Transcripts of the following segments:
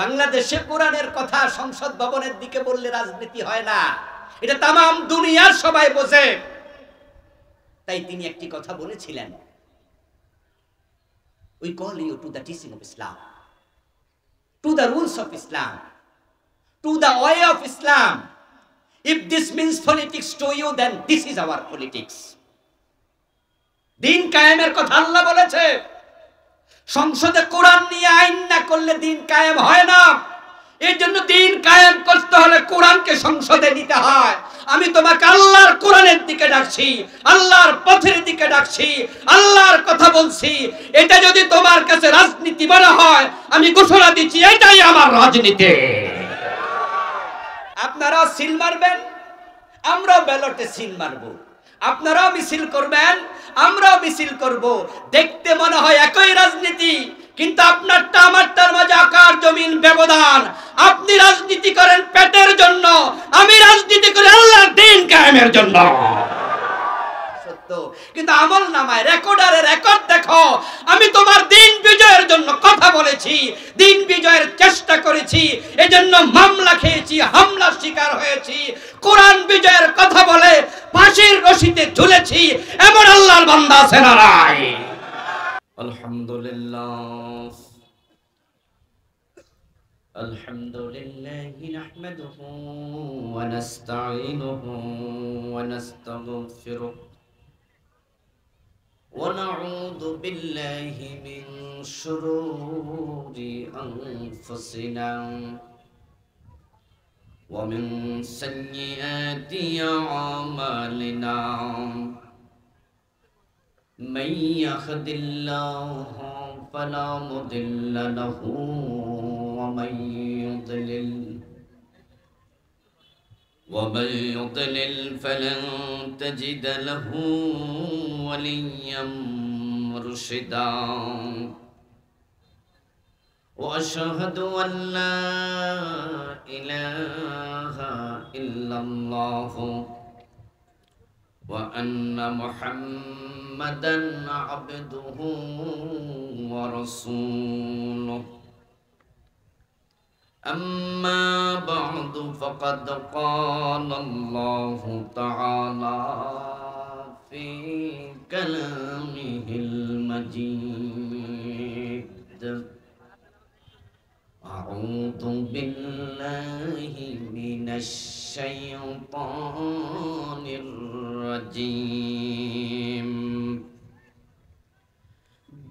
বাংলাদেশে কোরআনের কথা সংসদ ভবনের দিকে বললে রাজনীতি হয় না, এটা তামাম দুনিয়ার সবাই বোঝে। তাই তিনি একটি কথা বলেছিলেন, we call you to the teaching of Islam, to the rules of Islam, to the way of Islam. If this means politics to you, then this is our politics. দিন কায়েমের কথা আল্লাহ বলেছে। সংসদে কোরআন নিয়ে আইন না করলে দিন কায়েম হয় না। এই জন্য দিন কায়েম করতে হলে কোরআনকে সংসদে নিতে হয়। আমি তোমাকে আল্লাহর কোরআনের দিকে ডাকছি, আল্লাহর পথের দিকে ডাকছি, আল্লাহর কথা বলছি। এটা যদি তোমার কাছে রাজনীতি মনে হয়, আমি ঘোষণা দিচ্ছি এটাই আমার রাজনীতি। আপনারা সিল মারবেন, আমরাও ব্যালটে সিল মারবো। আপনারাও মিছিল করবেন, আমরাও মিছিল করব। দেখতে মনে হয় একই রাজনীতি, কিন্তু আপনারটা আমারটার মাঝে আকাশ জমিন ব্যবধান। আপনি রাজনীতি করেন পেটের জন্য, আমি রাজনীতি করি আল্লাহর দ্বীন কায়েমের জন্য। সত্য, কিন্তু আমল নামায় রেকর্ডারে রেকর্ড দেখো, আমি তোমার দ্বীন বিজয়ের জন্য কথা বলেছি, দ্বীন বিজয়ের চেষ্টা করেছি, এজন্য মামলা খেয়েছি, হামলার শিকার হয়েছি। কোরআন বিজয়ের কথা বলে ফাঁসির রশিতে ঝুলেছি, এমন আল্লাহর বান্দা আছে না নাই? আলহামদুলিল্লাহ আলহামদুলিল্লাহি নাহমাদুহু ওয়া নাস্তাঈনুহু ওয়া নাস্তাগফিরুহ ওয়া নাউযু বিল্লাহি মিন শুরুরি আনফুসিনা ওয়া মিন সাইয়্যাতি আমালিনা من يهد الله فلا مضل له ومن يضلل فلن تجد له وليا مرشدا وأشهد أن لا إله إلا الله وأن محمدًا عبده ورسوله أما بعد فقد قال الله تعالى في كلامه المجيد أعوذ بالله من الشيطان الرجيم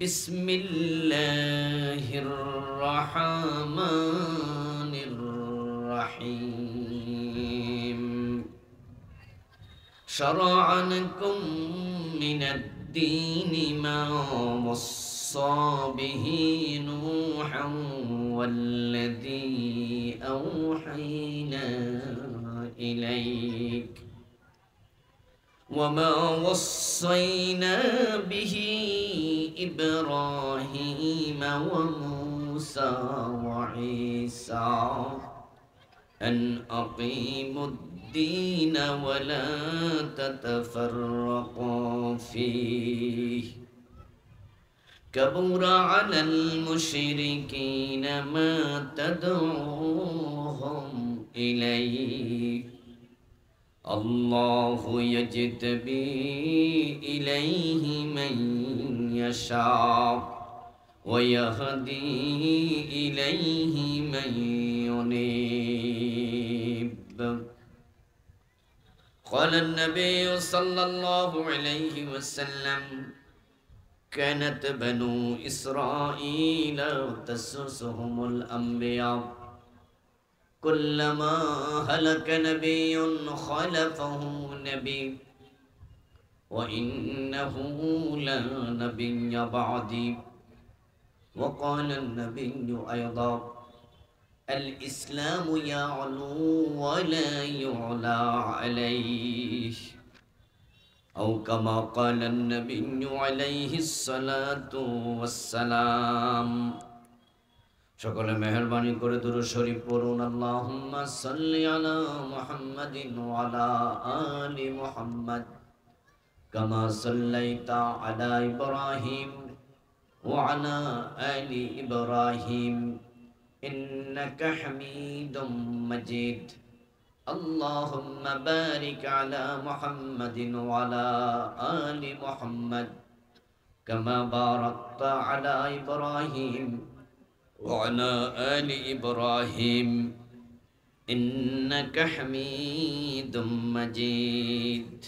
بسم الله الرحمن الرحيم شرع لكم من الدين ما وصى به نوحا والذي أوحينا إليك وما وصينا به إبراهيم وموسى وعيسى أن أقيموا الدين ولا تتفرقوا فيه كبر على المشركين ما تدعوهم إليه الله يجتبي إليه من يشاء ويهدي إليه من ينيب قال النبي صلى الله عليه وسلم كانت بنو إسرائيل تسوسهم الأنبياء كلما هلك نبي خلفه نبي وإنه لا نبي بعدي وقال النبي أيضا الإسلام يعلو ولا يعلى عليه أو كما قال النبي عليه الصلاة والسلام সকলে মেহেরবানি করে দুরূদ শরীফ পড়ুন। আল্লাহুম্মা সাল্লি আলা মুহাম্মাদিন ওয়া আলা আলি মুহাম্মাদ কামা সাল্লাইতা আলা ইব্রাহিম ওয়া আলা আলি ইব্রাহিম ইন্নাকা হামিদুম মাজিদ। আল্লাহুম্মা বারিক আলা মুহাম্মাদিন ওয়া আলা আলি মুহাম্মাদ কামা বারাকতা আলা ইব্রাহিম ওয়া আলা আলি ইব্রাহিম ইন্নাকা হামিদুম মাজিদ।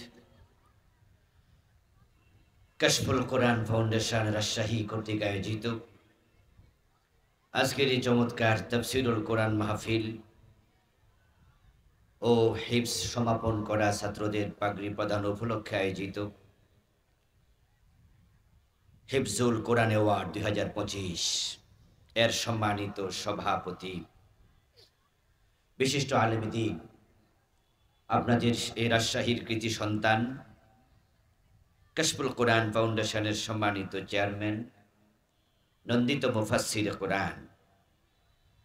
কাশফুল কোরআন ফাউন্ডেশন রাজশাহী কর্তৃক আয়োজিত আজকের এই চমৎকার তাফসীরুল কোরআন মাহফিল ও হিফজ সমাপন করা ছাত্রদের পাগড়ি প্রদান উপলক্ষে আয়োজিত হিফজুল কোরআন অ্যাওয়ার্ড 2025 এর সম্মানিত সভাপতি বিশিষ্ট আলেম দ্বীন, আপনাদের এই রাজশাহীর কৃতি সন্তান কাশফুল কোরআন ফাউন্ডেশনের সম্মানিত চেয়ারম্যান, নন্দিত মুফাসসির কোরআন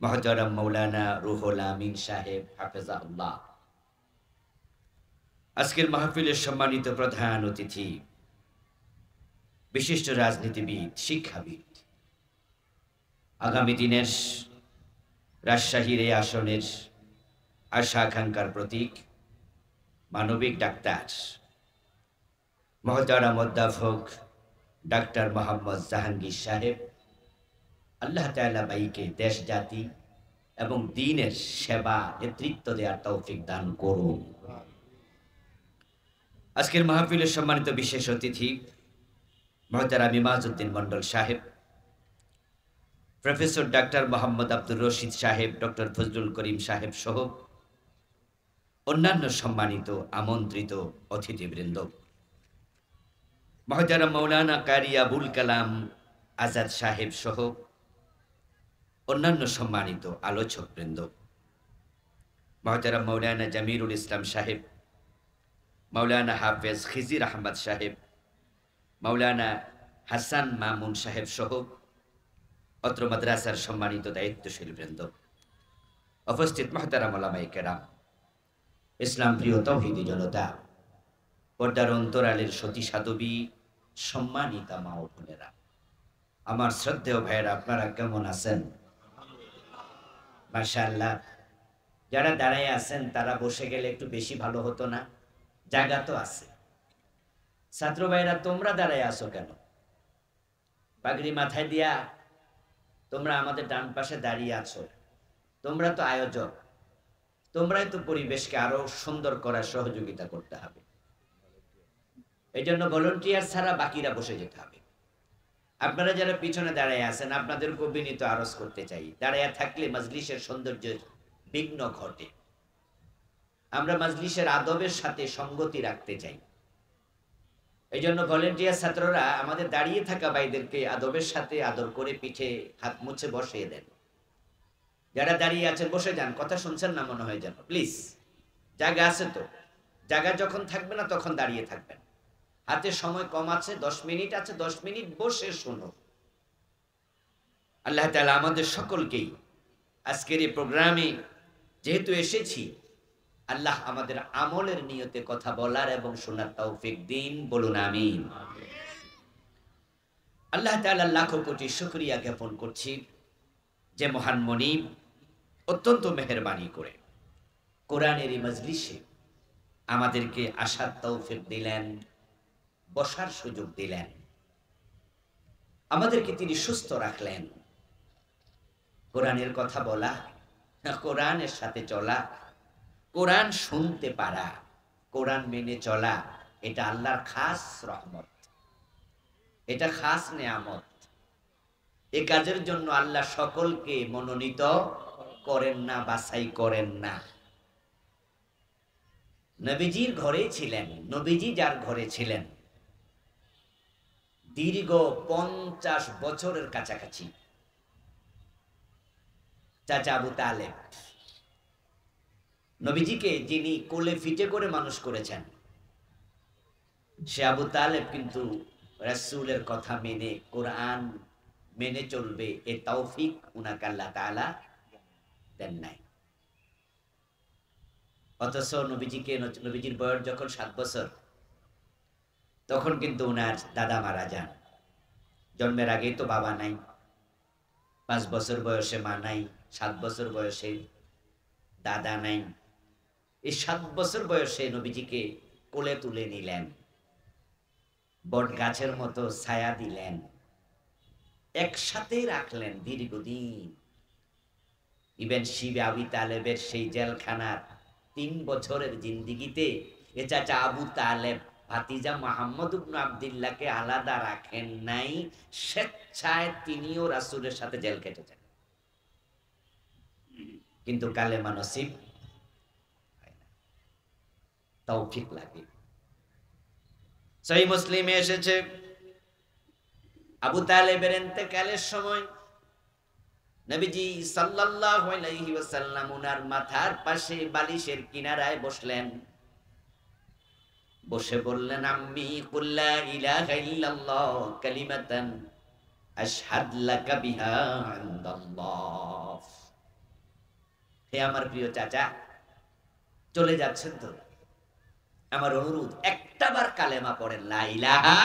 মুহতারাম মাওলানা রুহুল আমিন সাহেব হাফেজাহুল্লাহ, আজকের মাহফিলের সম্মানিত প্রধান অতিথি বিশিষ্ট রাজনীতিবিদ, শিক্ষাবিদ, আগামী দিনের রাজশাহীর এই আসনের আশা আকাঙ্ক্ষার প্রতীক মানবিক ডাক্তার মুহতারাম অধ্যাপক ডাক্তার মোহাম্মদ জাহাঙ্গীর সাহেব, আল্লাহ তাআলা বাইকে দেশ জাতি এবং দ্বীনের সেবা নেতৃত্ব দেওয়ার তৌফিক দান করুন। আজকের মাহফিলের সম্মানিত বিশেষ অতিথি মুহতারাম ইমাজউদ্দিন মন্ডল সাহেব, প্রফেসর ডাক্তার মোহাম্মদ আব্দুর রশিদ সাহেব, ডক্টর ফজলুল করিম সাহেব সহ অন্যান্য সম্মানিত আমন্ত্রিত অতিথিবৃন্দ, মুহতারাম মাওলানা কারি আবুল কালাম আজাদ সাহেব সহ অন্যান্য সম্মানিত আলোচকবৃন্দ, মুহতারাম মাওলানা জামিরুল ইসলাম সাহেব, মাওলানা হাফেজ খিজির আহমদ সাহেব, মাওলানা হাসান মামুন সাহেব সহ অত্র মাদ্রাসার সম্মানিত দায়িত্বশীল বৃন্দ, উপস্থিত মুহতারাম উলামায়ে কেরাম, ইসলাম প্রিয় তাওহীদি জনতা, পর্দার অন্তরালের সতী সাধবী, সম্মানিতা মা ও বোনেরা, আমার শ্রদ্ধেয় ভাইয়েরা, আপনারা কেমন আছেন? মাশাআল্লাহ। যারা দাঁড়ায় আছেন তারা বসে গেলে একটু বেশি ভালো হতো না? জায়গা তো আছে। ছাত্র ভাইরা তোমরা দাঁড়ায় আছো কেন? পাগড়ি মাথায় দিয়া তোমরা আমাদের ডান পাশে দাঁড়িয়ে আছো। তোমরা তো আয়োজক, তোমরাই তো পরিবেশকে আরো সুন্দর করার সহযোগিতা করতে হবে। এই জন্য ভলান্টিয়ার ছাড়া বাকিরা বসে যেতে হবে। আপনারা যারা পিছনে দাঁড়ায় আছেন, আপনাদেরকে বিনীত আরজ করতে চাই, দাঁড়ায় থাকলে মজলিসের সৌন্দর্যের বিঘ্ন ঘটে। আমরা মজলিসের আদবের সাথে সঙ্গতি রাখতে চাই। এই জন্য ভলান্টিয়ার ছাত্ররা আমাদের দাঁড়িয়ে থাকা ভাইদেরকে আদবের সাথে আদর করে পিঠে হাত মুছে বসিয়ে দেন। যারা দাঁড়িয়ে আছেন বসে যান, কথা শুনছেন না মনে হয় যেন, প্লিজ। জায়গা আছে তো? জায়গা যখন থাকবে না তখন দাঁড়িয়ে থাকবেন। হাতে সময় কম আছে, 10 মিনিট আছে, 10 মিনিট বসে শোনো। আল্লাহ তাআলা আমাদের সকলকেই আজকের এই প্রোগ্রামে যেহেতু এসেছি, আল্লাহ আমাদের আমলের নিয়তে কথা বলার এবং শোনার তৌফিক দিন, বলুন আমিন। আল্লাহ তাআলা লাখো কোটি শুকরিয়া জ্ঞাপন করছি যে মহান মনিব অত্যন্ত মেহেরবানি করে কোরআনের এই মজলিসে আমাদেরকে আসার তৌফিক দিলেন, বসার সুযোগ দিলেন, আমাদেরকে তিনি সুস্থ রাখলেন। কোরআনের কথা বলা, কোরআনের সাথে চলা, কোরআন শুনতে পারা, কোরআন মেনে চলা, এটা আল্লাহর খাস রহমত, এটা খাস নেয়ামত। এ কাজের জন্য আল্লাহ সকলকে মনোনীত করেন না, বাছাই করেন না। নবীজির ঘরে ছিলেন, নবীজি যার ঘরে ছিলেন দীর্ঘ 50 বছরের কাছাকাছি, চাচা আবু তালেব, নবীজিকে যিনি কোলে ফিটে করে মানুষ করেছেন, সে আবু তালেব কিন্তু রাসূলের কথা মেনে কোরআন মেনে চলবে এ তৌফিক উনাকে আল্লাহ তাআলা দেন নাই। অথচ নবীজির বয়স যখন 7 বছর, তখন কিন্তু উনার দাদা মারা যান। জন্মের আগেই তো বাবা নাই, 5 বছর বয়সে মা নাই, 7 বছর বয়সে, দাদা নাই, এই 7 বছর বয়সে নবীজিকে কোলে তুলে নিলেন, বট গাছের মতো ছায়া দিলেন, একসাথে রাখলেন দীর্ঘদিন। ইবেন শিবে আবি তালেবের সেই জেলখানার 3 বছরের জিন্দিগিতে এ চাচা আবু তালেব ভাতিজা মুহাম্মদ ইবনে আব্দুল্লাহকে আলাদা রাখেন নাই, স্বেচ্ছায় তিনিও রাসূলের সাথে জেল কেটেছেন। কিন্তু কালেমা নসিব হয় না, তৌফিক লাগে। সহিহ মুসলিমে এসেছে আবু তালেবের ইন্তেকালের সময় নবীজি সাল্লাল্লাহু আলাইহি ওয়াসাল্লাম ওনার মাথার পাশে বালিশের কিনারায় বসলেন, বসে বললেন, আম্মি কুল লা ইলাহা ইল্লাল্লাহ কালিমাতান আশহাদ লাকা বিহা ইনদাল্লাহ। হে আমার প্রিয় চাচা, চলে যাচ্ছেন তো, আমার অনুরোধ একটাবার কালেমা পড়েন, লা ইলাহা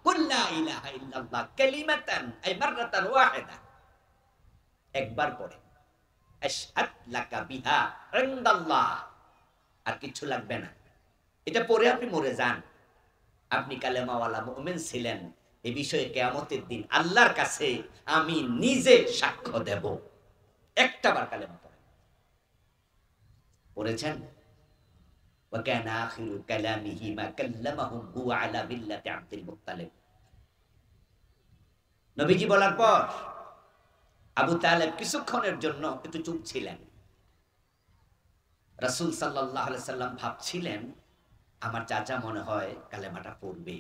কুল লা ইলাহা ইল্লাল্লাহ কালিমাতান আই মাররাতান ওয়াহিদা, একবার পড়ে, আশহাদ লাকা বিহা ইনদাল্লাহ, আর কিছু লাগবে না। এটা পড়ে আপনি মরে যান, আপনি কালেমাওয়ালা মুমিন ছিলেন, এই বিষয়ে কিয়ামতের দিন আল্লাহর কাছে আমি নিজে সাক্ষ্য দেব। একটাবার কালেমা পড়েন, পড়েছেন? ওয়া কানা আখিরু কালামিহি মা কাল্লামাহুম হুয়া আলা মিল্লাতি আব্দুল মুত্তালিব। নবীজি বলার পর আবু তালেব কিছুক্ষণের জন্য একটু চুপ ছিলেন। রাসূল সাল্লাল্লাহু আলাইহি সাল্লাম ভাবছিলেন, আমার চাচা মনে হয় কালেমাটা পড়বে।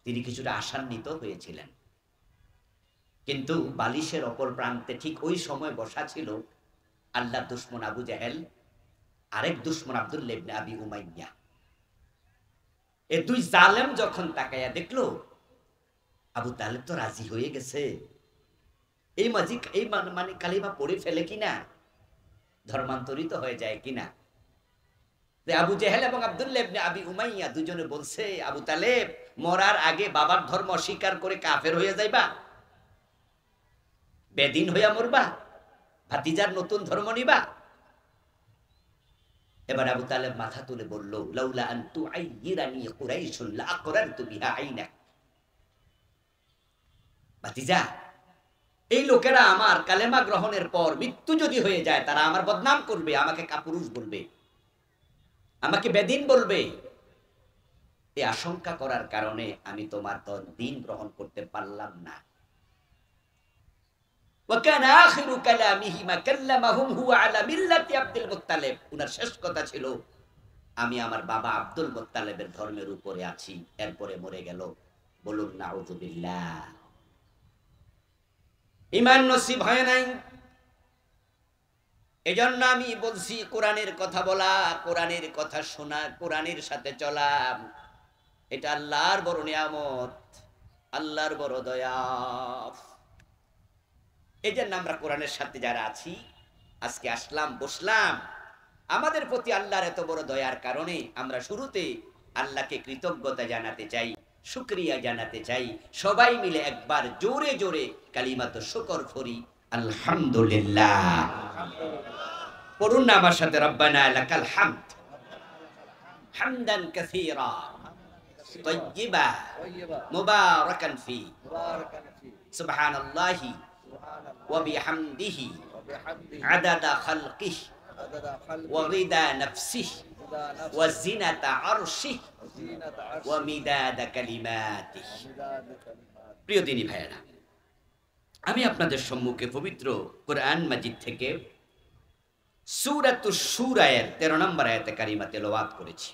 তিনি কিছুটা আশান্বিত হয়েছিলেন। কিন্তু বালিশের অপর প্রান্তে ঠিক ওই সময় বসা ছিল আল্লাহর দুশমন আবু জেহেল, আরেক দুশমন আব্দুল্লাহ ইবনে আবি উমাইয়া। এই দুই জালেম যখন তাকায়া দেখলো আবু তালেব তো রাজি হয়ে গেছে, এই মানে কালিমা পড়ে ফেলে কিনা, ধর্মান্তরিত হয়ে যায় কিনা। আবু জেহেল এবং আব্দুল্লাহ ইবনে আবি উমাইয়া দুজনে বলছে, আবু তালেব, মরার আগে বাবার ধর্ম অস্বীকার করে কাফের হয়ে যাইবা, বেদিন হইয়া মরবা, ভাতিজার নতুন ধর্ম নিবা। এবার আবু তালেব মাথা তুলে বলল, লাউলা আন তুআইয়িরানি কুরাইশুন লাআকরারতু বিহা আইনাক। ভাতিজা, এই লোকেরা আমার কালেমা গ্রহণের পর মৃত্যু যদি হয়ে যায়, তারা আমার বদনাম করবে, আমাকে কাপুরুষ বলবে, আমাকে বেদিন বলবে। এই আশঙ্কা করার কারণে আমি তোমার দিন গ্রহণ করতে পারলাম না। ওয়াকানা আখিরু কালামিহি মা কাল্লামাহুম হুয়া আলা মিল্লাতি আব্দুল মুত্তালিব। উনার শেষ কথা ছিল, আমি আমার বাবা আব্দুল মুত্তালিবের ধর্মের উপরে আছি, এরপরে মরে গেল। বলুন নাউযুবিল্লাহ। ঈমান নসিব হয় নাই। এজন্য আমি বলছি, কোরআনের কথা বলা, কোরআনের কথা শোনা, কোরআনের সাথে চলা, এটা আল্লাহর বড় নিয়ামত, আল্লাহর বড় দয়া। এই জন্য আমরা কোরআনের সাথে যারা আছি, আজকে আসলাম, বসলাম, আমাদের প্রতি আল্লাহর এত বড় দয়ার কারণে আমরা শুরুতে আল্লাহকে কৃতজ্ঞতা জানাতে চাই, শুকরিয়া জানাতে চাই। সবাই মিলে একবার জোরে জোরে কালিমাত শুকর ফরি, আলহামদুলিল্লাহ পড়ুন না আমার সাথে, রব্বানা লাকাল হামদ হামদান কাসীরা তাইয়্যিবা মুবারাকান ফি সুবহানাল্লাহি ওয়া বিহামদিহি আদাদা খালকিহি ওয়া রিদা নাফসিহি ওয়া জিনাতা আরশিহি ওয়া মিদাদা কালিমাতিহি। প্রিয় দিনী ভাইয়েরা, আমি আপনাদের সম্মুখে পবিত্র কোরআন মাজিদ থেকে সূরাতুশ শূরায়ের 13 নম্বর আয়াতে কারিমা তেলাওয়াত করেছি।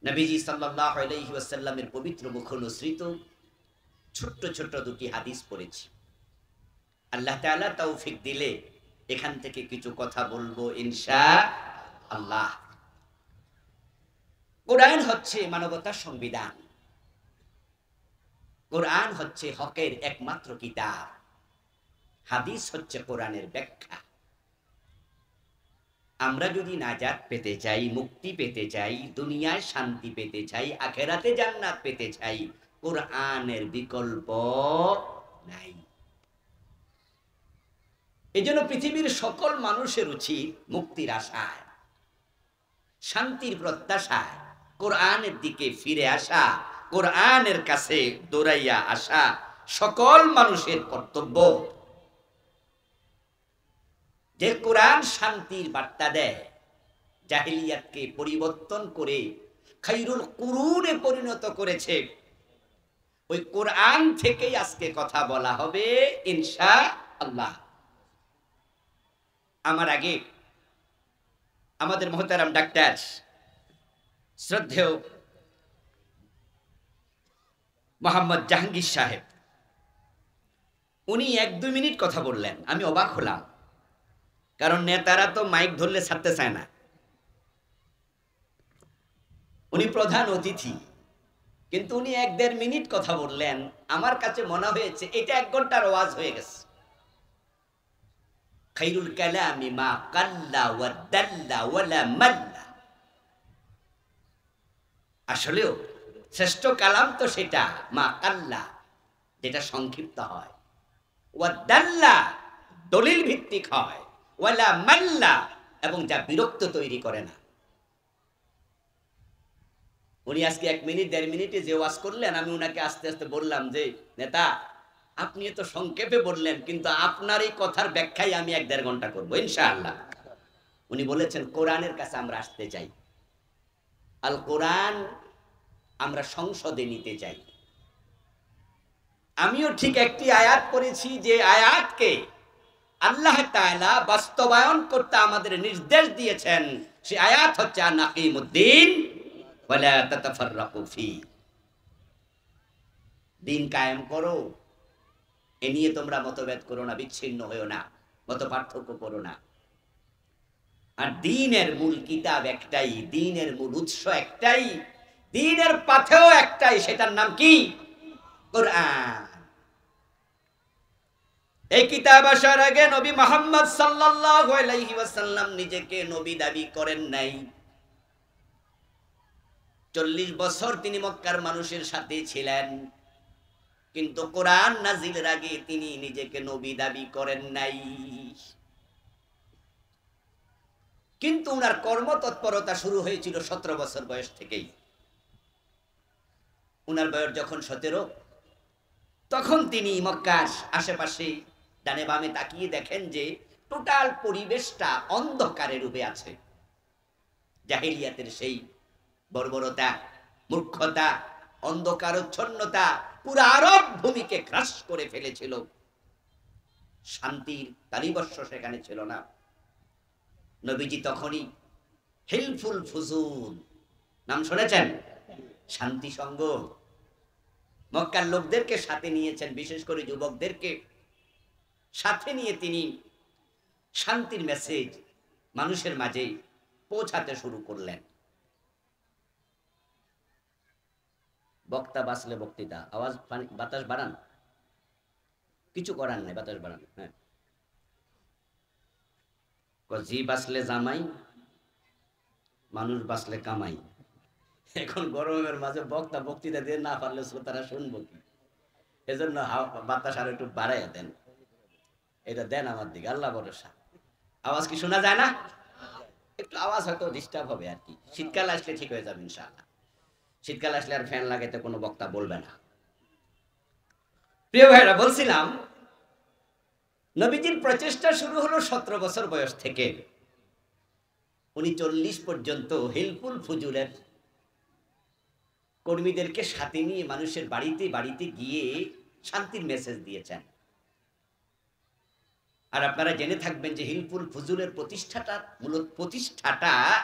নবীজি সাল্লাল্লাহু আলাইহি ওয়াসাল্লামের পবিত্র মুখনসৃত ছোট্ট ছোট্ট দুটি হাদিস পড়েছি। আল্লাহ তাআলা তৌফিক দিলে এখান থেকে কিছু কথা বলবো ইনশাআল্লাহ। কোরআন হচ্ছে মানবতার সংবিধান, কোরআন হচ্ছে হকের একমাত্র কিতাব, হাদিস হচ্ছে কোরআনের ব্যাখ্যা। আমরা যদি নাজাত পেতে চাই, মুক্তি পেতে চাই, দুনিয়ায় শান্তি পেতে চাই, আখিরাতে জান্নাত পেতে চাই, কোরআনের বিকল্প নাই। এই জন্য পৃথিবীর সকল মানুষের উচিত মুক্তির আশায়, শান্তির প্রত্যাশায় কোরআনের দিকে ফিরে আসা, কোরআনের কাছে দৌড়াইয়া আসা সকল মানুষের কর্তব্য। যে কোরআন শান্তির বার্তা দেয়, জাহিলিয়াতকে পরিবর্তন করে খায়রুল কুরুনে পরিণত করেছে, ওই কোরআন থেকেই আজকে কথা বলা হবে ইনশাআল্লাহ। আমার আগে আমাদের মোহতারাম ডাক্তার শ্রদ্ধেয় মোহাম্মদ জাহাঙ্গীর সাহেব, উনি 1-2 মিনিট কথা বললেন। আমি অবাক হলাম, কারণ নেতারা তো মাইক ধরলে ছাড়তে চায় না। উনি প্রধান অতিথি, কিন্তু উনি 1-1.5 মিনিট কথা বললেন। আমার কাছে মনে হয়েছে এটা 1 ঘন্টার ওয়াজ হয়ে গেছে। খায়রুল কালামি মা কাল্লা ওয়া দাল্লা ওয়ালা মাল্লা। আসলেও শ্রেষ্ঠ কালাম তো সেটা মা কাল্লা, যেটা সংক্ষিপ্ত হয়, ওয়া দাল্লা দলিল ভিত্তিক হয়, ওয়ালা মাল্লা এবং যা বিরক্ত তৈরি করে না। উনি আজকে 1 মিনিট 1.5 মিনিটে যে ওয়াজ করলেন, আমি উনাকে আস্তে আস্তে বললাম যে নেতা, আপনি তো সংক্ষেপে বললেন, কিন্তু আপনার এই কথার ব্যাখ্যাই আমি 1-1.5 ঘন্টা করবো ইনশাআল্লাহ। উনি বলেছেন কোরআনের কাছে আমরা আসতে চাই, আল কোরআন আমরা সংসদে নিতে চাই। আমিও ঠিক একটি আয়াত পড়েছি, যে আয়াতকে আল্লাহ তাআলা বাস্তবায়ন করতে আমাদের নির্দেশ দিয়েছেন। সেই আয়াত হচ্ছে আনাকিমুদ্দিন ওয়ালা তাতাফাররাকু ফি। দিন কায়েম করো, এ নিয়ে তোমরা মতভেদ করো না, বিচ্ছিন্ন হয়েও না, মত পার্থক্য করো না। আর দ্বীনের মূল কিতাব একটাই, দ্বীনের মূল উৎস একটাই, দ্বীনের পাথেও একটাই, সেটার নাম কি? কোরআন। এই কিতাব আসার আগে নবী মুহাম্মদ সাল্লাল্লাহু আলাইহি ওয়াসাল্লাম নিজেকে নবী দাবি করেন নাই। 40 বছর তিনি মক্কার মানুষের সাথে ছিলেন, কিন্তু কোরআন নাজিলের আগে তিনি নিজেকে নবী দাবি করেন নাই। কিন্তু ওনার কর্মতৎপরতা শুরু হয়েছিল 17 বছর বয়স থেকেই। ওনার বয়স যখন 17, তখন তিনি মক্কার আশেপাশে ডানে বামে তাকিয়ে দেখেন যে টোটাল পরিবেশটা অন্ধকারে ডুবে আছে। জাহিলিয়াতের সেই বর্বরতা, মূর্খতা, অন্ধকারচ্ছন্নতা পুরো আরব ভূমিকে গ্রাস করে ফেলেছিল। শান্তির তালিবর্ষ সেখানে ছিল না। নবীজি তখনই হিলফুল ফুজুল নাম শুনেছেন? শান্তি সংঘ। মক্কার লোকদেরকে সাথে নিয়েছেন, বিশেষ করে যুবকদেরকে সাথে নিয়ে তিনি শান্তির মেসেজ মানুষের মাঝে পৌঁছাতে শুরু করলেন। বক্তা বাঁচলে বক্তৃতা, আওয়াজ বাতাস বাড়ান, কিছু করার নাই, বাতাস বাড়ান। হ্যাঁ, জি বাঁচলে জামাই, মানুষ বাঁচলে কামাই। এখন গরমের মাঝে বক্তা বক্তৃতা দিয়ে না পারলে শ্রোতারা শুনবো কি? এজন্য বাতাস আর একটু বাড়াইয়া দেন, এটা দেন আমার দিকে, আল্লাহ ভরসা। আওয়াজ কি শোনা যায় না? একটু আওয়াজ হয়তো ডিস্টার্ব হবে আর কি। শীতকাল আসলে ঠিক হয়ে যাবে ইনশাআল্লাহ। শীতকাল আসলে আর ফ্যান লাগাইতে কোনো বক্তা বলবে না। প্রিয় ভাইরা, বলছিলাম নবীজির প্রচেষ্টা শুরু হলো 17 বছর বয়স থেকে। উনি 40 পর্যন্ত হিলফুল ফুজুলের কর্মীদেরকে সাথে নিয়ে মানুষের বাড়িতে বাড়িতে গিয়ে শান্তির মেসেজ দিয়েছেন। আর আপনারা জেনে থাকবেন যে হিলফুল ফুজুলের প্রতিষ্ঠাটা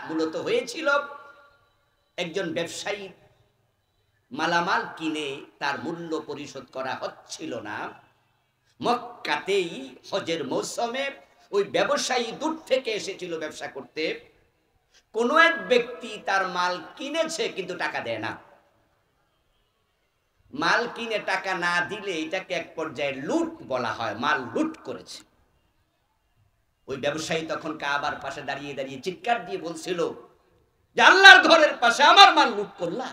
মূলত হয়েছিল একজন ব্যবসায়ী মালামাল কিনে তার মূল্য পরিশোধ করা হচ্ছিল না। মক্কাতেই হজের মৌসুমে ওই ব্যবসায়ী দূর থেকে এসেছিল ব্যবসা করতে। কোনো এক ব্যক্তি তার মাল কিনেছে কিন্তু টাকা দেয় না। মাল কিনে টাকা না দিলে এটাকে এক পর্যায়ে লুট বলা হয়, মাল লুট করেছে। ওই ব্যবসায়ী তখন কাবার পাশে দাঁড়িয়ে দাঁড়িয়ে চিৎকার দিয়ে বলছিল যে আল্লাহর ঘরের পাশে আমার মাল লুট করলা।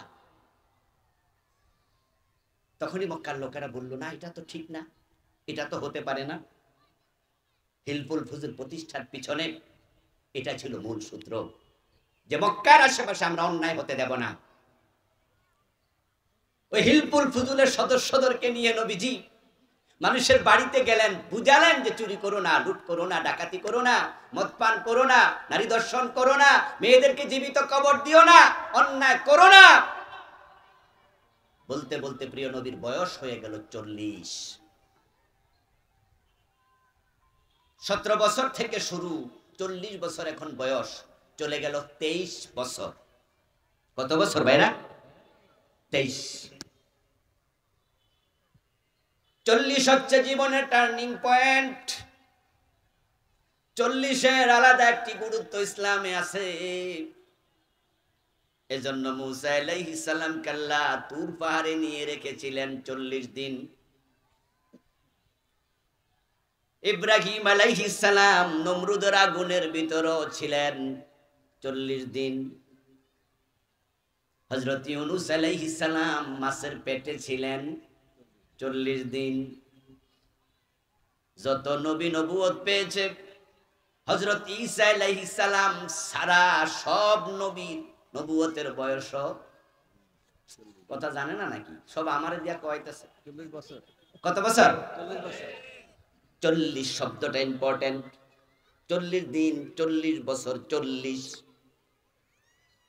তখনই মক্কার লোকেরা বলল, না, এটা তো ঠিক না, এটা তো হতে পারে না। হিলফুল ফুজুল প্রতিষ্ঠার পিছনে এটা ছিল মূল সূত্র, যে মক্কার আশেপাশে আমরা অন্যায় হতে দেব না। ওই হিলফুল ফুজুলের সদস্যদেরকে নিয়ে নবীজি মানুষের বাড়িতে গেলেন, বুঝালেন যে চুরি করো না, লুট করো না, ডাকাতি করো না, মদ পান করো না, নারী দর্শন করো না, মেয়েদেরকে জীবিত কবর দিও না, অন্যায় করো না। বলতে বলতে প্রিয় নবীর বয়স হয়ে গেল 40। 17 বছর থেকে শুরু, 40 বছর এখন বয়স, চলে গেল 23 বছর। কত বছর ভাইরা? 23। 40 হচ্ছে জীবনের টার্নিং পয়েন্ট। 40-এর আলাদা একটি গুরুত্ব ইসলামে আছে। এজন্য মুসা আলাইহিস সালাম আল্লাহ তুর পাহাড়ে নিয়ে রেখেছিলেন 40 দিন। ইব্রাহিম আলাইহিস সালাম নমরুদের আগুনের ভিতরও ছিলেন 40 দিন। হযরত ইউনূস আলাইহিস সালাম মাছের পেটে ছিলেন 40 দিন। যত নবী নবুয়ত পেয়েছে, হযরত ঈসা আলাইহিস সালাম সারা সব নবীর নবুয়তের বয়স কথা জানে না নাকি? সব আমারে দিয়া কয়তাছে 40 বছর। কত বছর? 40 বছর। 40 শব্দটা ইম্পর্টেন্ট। 40 দিন, 40 বছর, 40।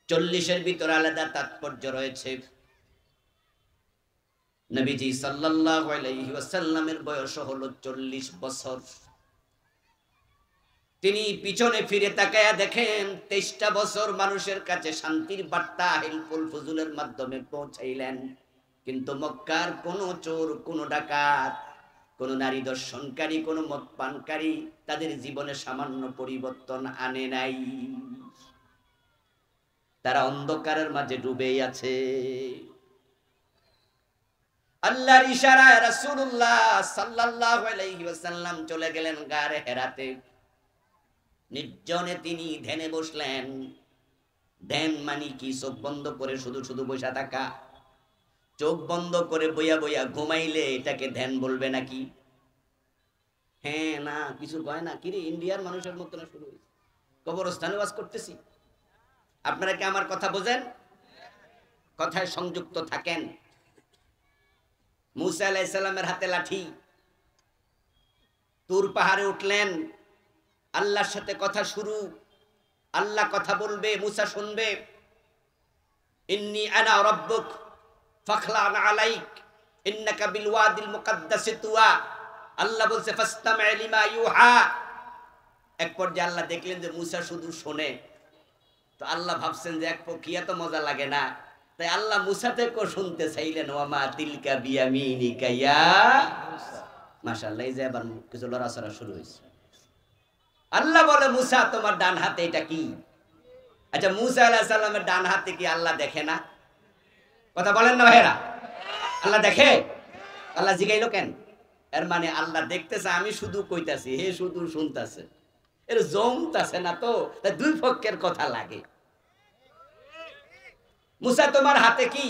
40-এর ভিতরে আলাদা তাৎপর্য রয়েছে। নবীজি সাল্লাল্লাহু আলাইহি ওয়াসাল্লামের বয়স হলো 40 বছর। তিনি পিছনে ফিরে তাকায়া দেখেন 23টা বছর মানুষের কাছে শান্তির বার্তা হিলফুল ফুজুলের মাধ্যমে পৌঁছাইলেন, কিন্তু মক্কার কোন চোর, কোন ডাকাত, কোন নারী দর্শনকারী, কোন মদ পানকারী তাদের জীবনে সামান্য পরিবর্তন আনে নাই। তারা অন্ধকারের মাঝে ডুবেই আছে। আল্লাহর ইশারায় রাসূলুল্লাহ সাল্লাল্লাহু আলাইহি ওয়াসাল্লাম চলে গেলেন গারে হেরাতে। নির্জনে তিনি ধ্যানে বসলেন। ধ্যান মানে কি? চোখ বন্ধ করে শুধু শুধু বসে থাকা। চোখ বন্ধ করে বইয়া বইয়া ঘুমাইলে এটাকে ধ্যান বলবে নাকি? হ্যাঁ না, কিছু কয় না। কিরে ইন্ডিয়ার মানুষের মতো না শুরু হয়েছে, কবরস্থানে ওয়াজ করতেছি। আপনারা কি আমার কথা বোঝেন? কথায় সংযুক্ত থাকেন। মুসা আলাইহিস সালামের হাতে লাঠি, তুর পাহাড়ে উঠলেন, আল্লাহর সাথে কথা শুরু। আল্লাহ কথা বলবে, মুসা শুনবে। ইন্নী আনা রাব্বুক ফাখলান আলাইক ইন্নাকা বিল ওয়াদিল মুকাদ্দাসি তুয়া। আল্লাহ বলছে ফাসতামি লিমা ইউহা। এক পর্যায়ে আল্লাহ দেখলেন যে মুসা শুধু শোনে, তো আল্লাহ ভাবছেন যে এক পক্ষিয়া তো মজা লাগে না, তাই আল্লাহ মুসা থেকেও শুনতে চাইলেন। ওয়ামা তিলকা বিয়ামিনিকা ইয়া মুসা। মাশাআল্লাহ, এই যে আবার কিছু লড়াচড়া শুরু হয়েছে। আল্লাহ বলে মুসা তোমার ডান হাতে এটা কি? আচ্ছা, মুসা আলাইহিস সালামের ডান হাতে কি আল্লাহ দেখে না? কথা বলেন না ভাইরা? আল্লাহ দেখে? আল্লাহ জিগাইলো কেন? এর মানে আল্লাহ দেখতেছে, আমি শুধু কইতাছি, হে শুধু শুনতাছে। এর জমতাছে না তো, তাই দুই পক্ষের কথা লাগে। মুসা তোমার হাতে কি?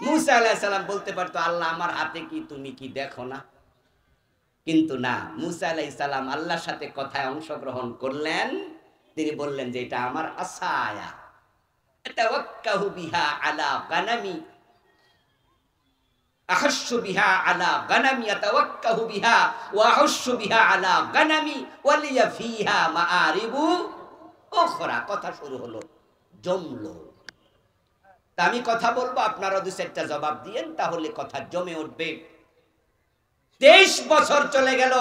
মুসা আলাইহিস সালাম বলতে পারতো আল্লাহ আমার হাতে কি, তুমি কি দেখো না? কিন্তু না, মুসা আলাইহিস সালাম আল্লাহর সাথে কথায় অংশগ্রহণ করলেন। তিনি বললেন যে এটা আমার আসায়া, আতাওয়াক্কাহু বিহা আলা গানামি, আহাসসু বিহা আলা গানামি, আতাওয়াক্কাহু বিহা ওয়া আহাসসু বিহা আলা গানামি ওয়া লিয়া ফিহা মাআরিবু উখরা। কথা শুরু হলো, জমলো। তা আমি কথা বলবো, আপনারা দুই চারটা জবাব দিয়েন, তাহলে কথা জমে উঠবে। 23 বছর চলে গেল,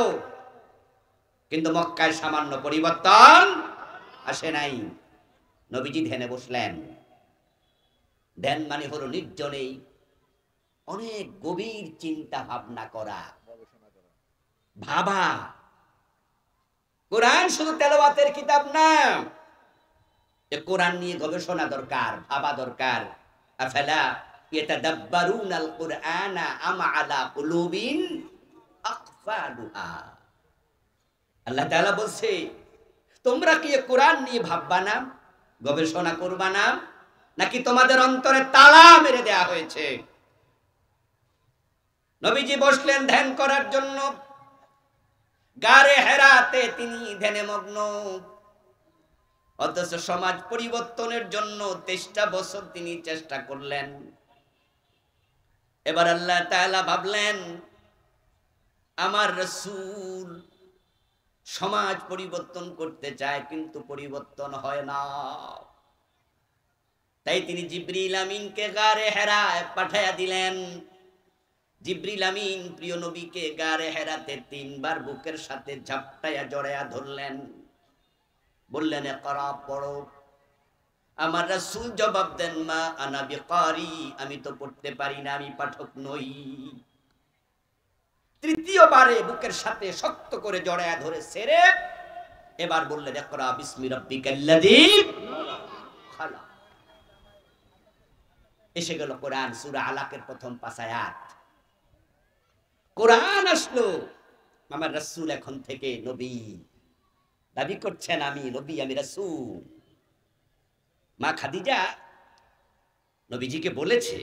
কিন্তু মক্কায় সামান্য পরিবর্তন আসে নাই। নবীজি ধ্যানে বসলেন। ধ্যান মানে হলো নির্জনেই অনেক গভীর চিন্তা ভাবনা করা, ভাবা। কোরআন শুধু তেলাওয়াতের কিতাব না, এ কোরআন নিয়ে গবেষণা দরকার, ভাবা দরকার। আফালা ইয়াতাদাব্বারুনাল কুরআনা আম আলা কুলুবিন আকফালুহা। আল্লাহ তাআলা বলছে, তোমরা কি কোরআন নিয়ে ভাববা না, গবেষণা করবা না, নাকি তোমাদের অন্তরে তালা মেরে দেয়া হয়েছে? নবীজি বসলেন ধ্যান করার জন্য। গারে হেরাতে তিনি ধ্যানে মগ্ন। অথচ সমাজ পরিবর্তনের জন্য 23টা বছর তিনি চেষ্টা করলেন। এবার আল্লাহ তাআলা ভাবলেন আমার রাসূল সমাজ পরিবর্তন করতে চায় কিন্তু পরিবর্তন হয় না। তাই তিনি জিবরিল আমিনকে গারে হেরায় পাঠায়া দিলেন। জিবরিল আমিন প্রিয় নবীকে গারে হেরাতে 3 বার বুকের সাথে ঝাপটায়া জড়ায়া ধরলেন, বললেন ইকরা পড়ো। আমার রাসূল জবাব দেন মা আনা বিকারি, আমি তো পড়তে পারি না, আমি পাঠক নই। তৃতীয়বারে বুকের সাথে শক্ত করে জড়ায়া ধরে ছেড়ে এবার বললেন ইকরা বিসমি রাব্বিকাল্লাযী খালাক। এসে গেল কোরআন, সূরা আলাকের প্রথম 5 আয়াত। কোরআন আসলো। আমার রাসূল এখন থেকে নবী, দাবি করছেন আমি নবী, আমি রাসূল। মা খাদিজা নবীজিকে বলেছে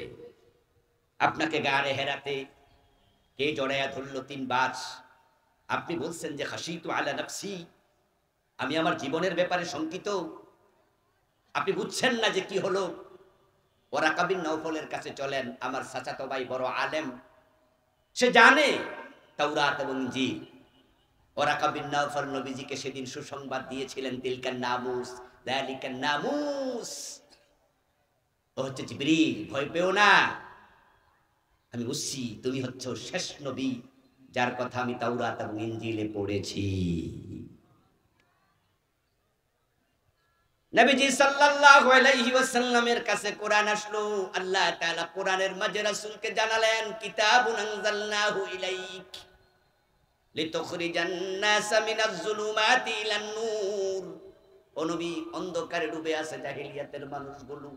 আপনাকে গারে হেরাতে কে জড়ায়া ধরলো 3 বার? আপনি বলছেন যে খাশিতু আলা নাফসি, আমি আমার জীবনের ব্যাপারে শঙ্কিত। আপনি বুঝছেন না যে কি হলো? ওরাকা বিন নওফলের কাছে চলেন, আমার চাচাতো ভাই বড় আলেম, সে জানে তাওরাত এবং ইনজিল। ওরাকা বিন নওফল নবীজিকে সেদিন সুসংবাদ দিয়েছিলেন তিলকান নামুস যালিকান নামুস, ও হচ্ছে জিবরিল, ভয় পেও না, আমি বুঝছি তুমি হচ্ছ শেষ নবী যার কথা আমি তাওরাত এবং ইনজিলে পড়েছি। নবীজি সাল্লাল্লাহু আলাইহি ওয়াসাল্লামের কাছে কোরআন আসলো। আল্লাহ তাআলা কোরআনের মাঝে রাসূলকে জানালেন কিতাবুন আনজালনাহু ইলাইক লিতুখরিজান নাসা মিনাজ যুলুমাতি ইলান নূর। ও নবী, অন্ধকারে ডুবে আছে জাহেলিয়াতের মানুষগুলো,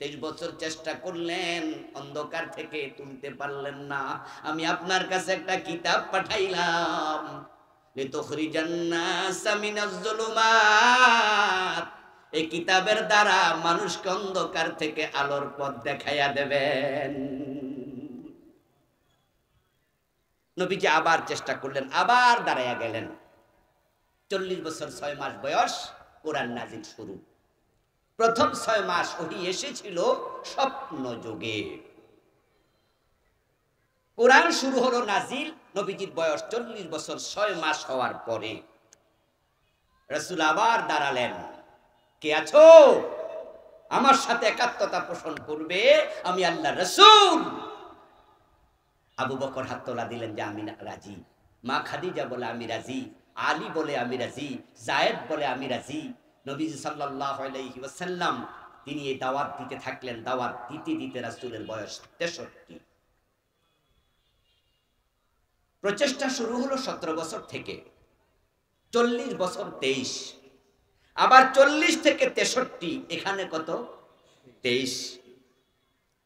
23 বছর চেষ্টা করলেন, অন্ধকার থেকে তুলতে পারলেন না। আমি আপনার কাছে একটা কিতাব পাঠাইলাম লিতুখরিজান নাসা মিনাজ যুলুমাত। এই কিতাবের দ্বারা মানুষকে অন্ধকার থেকে আলোর পথ দেখাইয়া দেবেন। নবীজি আবার চেষ্টা করলেন, আবার দাঁড়াইয়া গেলেন। 40 বছর 6 মাস বয়স, কোরআন নাজিল শুরু। প্রথম 6 মাস ওহী এসেছিল স্বপ্ন যুগে। কোরআন শুরু হলো নাজিল নবীজির বয়স 40 বছর 6 মাস হওয়ার পরে। রাসূল আবার দাঁড়ালেন, কে আছো? আমার সাথে একাত্মতা পোষণ করবে, আমি আল্লাহর রাসূল। আবু বকর হাত তোলা দিলেন যে আমি রাজি। মা খাদিজা বলে আমি রাজি, আলী বলে আমি রাজি, যায়েদ বলে আমি রাজি। নবীজি সাল্লাল্লাহু আলাইহি ওয়াসাল্লাম তিনি এই দাওয়াত দিতে থাকলেন। দাওয়াত দিতে দিতে রাসূলের বয়স 63। প্রচেষ্টা শুরু হলো 17 বছর থেকে, 40 বছর 23, আবার 40 থেকে 63, এখানে কত? 23।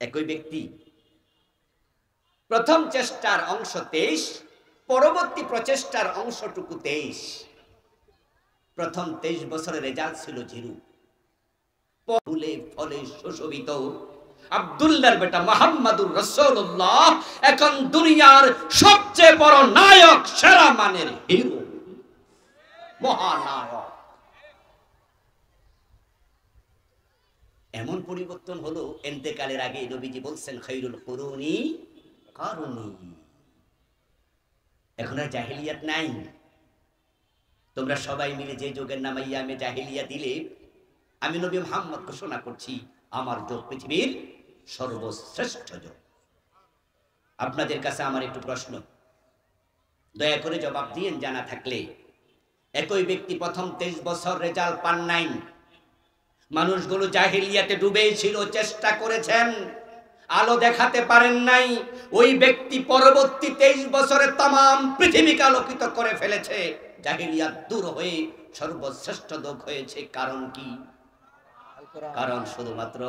একই ব্যক্তি। প্রথম চেষ্টার অংশ 23, পরবর্তী প্রচেষ্টার অংশটুকু 23। প্রথম 23 বছরের রেজাল্ট ছিল জিরো। ফুলে ফলে সুশোভিত আব্দুল্লাহর বেটা মুহাম্মদুর রাসূলুল্লাহ এখন দুনিয়ার সবচেয়ে বড় নায়ক, সেরা মানের হিরো, মহানায়ক। এমন পরিবর্তন হলো, ইন্তেকালের আগে নবীজি বলছেন খায়রুল কুরুনি কারুনি। এখন আর জাহেলিয়াত নাই। তোমরা সবাই মিলে যে যুগের নাম আইয়ামে জাহেলিয়া দিলে, আমি নবী মুহাম্মদ ঘোষণা করছি আমার যুগ পৃথিবীর সর্বশ্রেষ্ঠ যুগ। আপনাদের কাছে আমার একটু প্রশ্ন, দয়া করে জবাব দিয়েন জানা থাকলে। একই ব্যক্তি প্রথম 23 বছর রেজাল্ট পান নাই। মানুষগুলো জাহেলিয়াতে ডুবেই ছিল, চেষ্টা করেছেন, আলো দেখাতে পারেন নাই। ওই ব্যক্তি পরবর্তী 23 বছরে তাম পৃথিবীকে আলোকিত করে ফেলেছে। জাহেলিয়াত দূর হয়ে সর্বশ্রেষ্ঠ যুগ হয়েছে। কারণ কি? কারণ শুধুমাত্র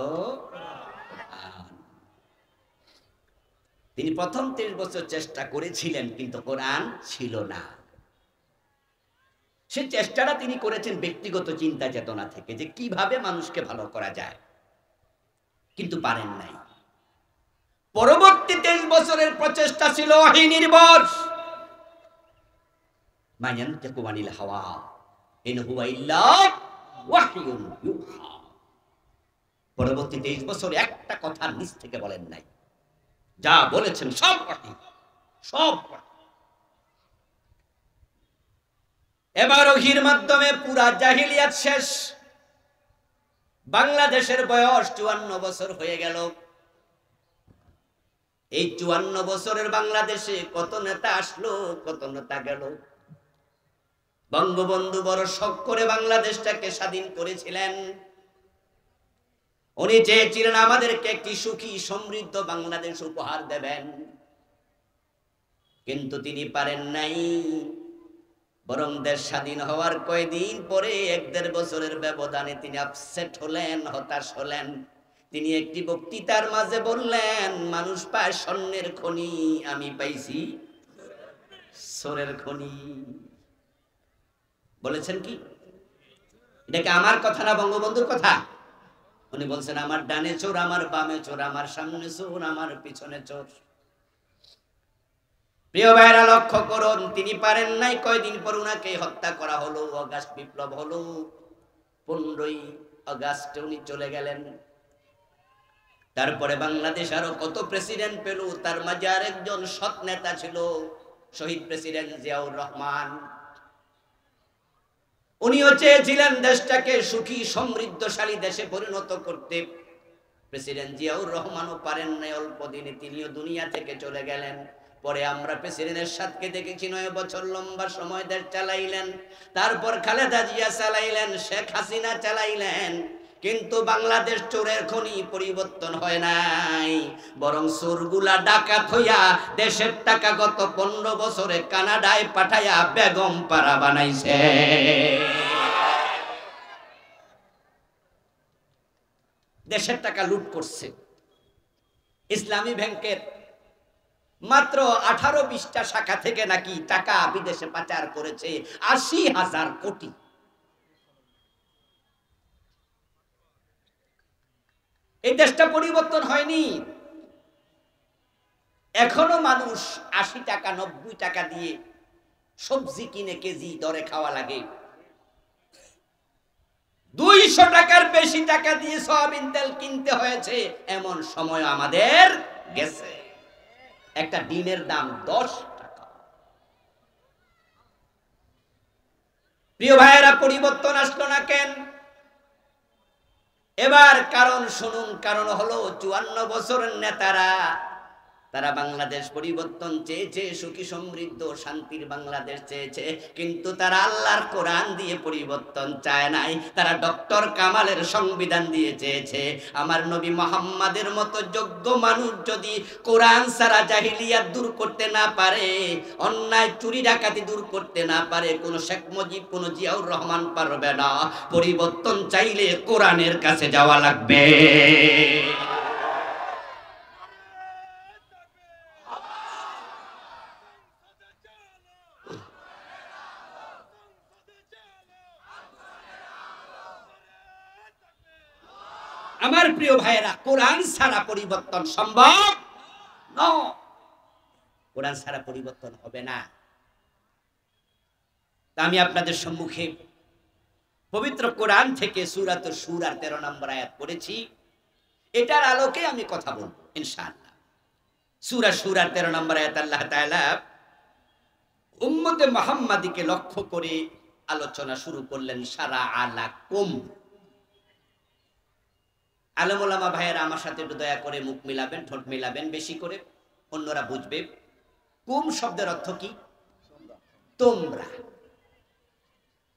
তিনি প্রথম 23 বছর চেষ্টা করেছিলেন, কিন্তু কোরআন ছিল না। সে চেষ্টাটা তিনি করেছেন ব্যক্তিগত চিন্তা চেতনা থেকে, যে কিভাবে মানুষকে ভালো করা যায়, কিন্তু পারেন নাই। পরবর্তী 23 বছরের প্রচেষ্টা ছিল ওহী নির্ভর। মা ইয়ানতিকু আনিল হাওয়া ইন হুয়া ইল্লা ওয়াহয়ুন ইউহা। পরবর্তী 23 বছর একটা কথা নিজ থেকে বলেন নাই, যা বলেছেন সব ওয়াহী, সব ওয়াহী। এবার ওহির মাধ্যমে পুরা জাহিলিয়াত শেষ। বাংলাদেশের বয়স 54 বছর হয়ে গেল। এই 54 বছরের বাংলাদেশে কত নেতা আসলো, কত নেতা গেল। বঙ্গবন্ধু বড় শখ করে বাংলাদেশটাকে স্বাধীন করেছিলেন। উনি চেয়েছিলেন আমাদেরকে একটি সুখী সমৃদ্ধ বাংলাদেশ উপহার দেবেন, কিন্তু তিনি পারেন নাই। বরং দেশ স্বাধীন হওয়ার কয়েকদিন পরে 1-1.5 বছরের ব্যবধানে তিনি আপসেট হলেন, হতাশ হলেন। তিনি একটি বক্তৃতার মাঝে বললেন, মানুষ পায় স্বর্ণের খনি, আমি পাইছি সোরের খনি। বলেছেন কি? এটা কি আমার কথা না বঙ্গবন্ধুর কথা? উনি বলছেন, আমার ডানে চোর, আমার বামে চোর, আমার সামনে চোর, আমার পিছনে চোর। প্রিয় ভাইরা লক্ষ্য করুন, তিনি পারেন নাই। কয়দিন পর উনাকে হত্যা করা হলো, অগাস্ট বিপ্লব হলো। 15ই আগস্টে উনি চলে গেলেন। তারপরে বাংলাদেশ আরো কত প্রেসিডেন্ট পেল, তার মাঝে আরেকজন সৎ নেতা ছিল, শহীদ প্রেসিডেন্ট জিয়াউর রহমান। উনিও চেয়েছিলেন দেশটাকে সুখী সমৃদ্ধশালী দেশে পরিণত করতে। প্রেসিডেন্ট জিয়াউর রহমানও পারেন নাই, অল্প দিনে তিনিও দুনিয়া থেকে চলে গেলেন। পরে আমরা প্রেসিডেন্টের সাথে দেখেছি 9 বছর লম্বা সময় দেশ চালাইলেন। তারপর খালেদা জিয়া চালাইলেন, শেখ হাসিনা চালাইলেন। কিন্তু বাংলাদেশ চোরের খনি পরিবর্তন হয় নাই, বরং চোরগুলা ডাকাত হইয়া দেশের টাকা গত 15 বছরে কানাডায় পাঠাইয়া বেগম পাড়া বানাইছে। দেশের টাকা লুট করছে। ইসলামী ব্যাংকের মাত্র 18-20টা শাখা থেকে নাকি টাকা বিদেশে পাচার করেছে 80,000 কোটি। এই দেশটা পরিবর্তন হয়নি। এখনো মানুষ 80 টাকা 90 টাকা দিয়ে সবজি কিনে কেজি দরে খাওয়া লাগে। 200 টাকার বেশি টাকা দিয়ে সয়াবিন তেল কিনতে হয়েছে, এমন সময় আমাদের গেছে। একটা ডিমের দাম 10 টাকা। প্রিয় ভাইয়েরা, পরিবর্তন আসলো না কেন? এবার কারণ শুনুন। কারণ হলো 54 বছরের নেতারা, তারা বাংলাদেশ পরিবর্তন চেয়েছে, সুখী সমৃদ্ধ শান্তির বাংলাদেশ চেয়েছে, কিন্তু তারা আল্লাহর কোরআন দিয়ে পরিবর্তন চায় নাই। তারা ডক্টর কামালের সংবিধান দিয়ে চেয়েছে। আমার নবী মুহাম্মাদের মতো যোগ্য মানুষ যদি কোরআন ছাড়া জাহিলিয়াত দূর করতে না পারে, অন্যায় চুরি ডাকাতি দূর করতে না পারে, কোন শেখ মুজিব, কোন জিয়াউর রহমান পারবে না। পরিবর্তন চাইলে কোরআনের কাছে যাওয়া লাগবে। আমার প্রিয় ভাইয়েরা, কোরআন ছাড়া পরিবর্তন সম্ভব নয়। কোরআন ছাড়া পরিবর্তন হবে না। আমি আপনাদের সম্মুখে পবিত্র কোরআন থেকে সূরাত শুরার 13 নম্বর আয়াত পড়েছি। এটার আলোকে আমি কথা বলবো ইনশাআল্লাহ। সূরা শুরার 13 নম্বর আয়াত আল্লাহ তাআলা উম্মতে মুহাম্মাদীকে লক্ষ্য করে আলোচনা শুরু করলেন। সারা আলাকুম। আলেম ওলামা ভাইয়েরা আমার সাথে একটু দয়া করে মুখ মিলাবেন, ঠোঁট মিলাবেন বেশি করে, অন্যরা বুঝবে। কুম শব্দের অর্থ কি? তোমরা।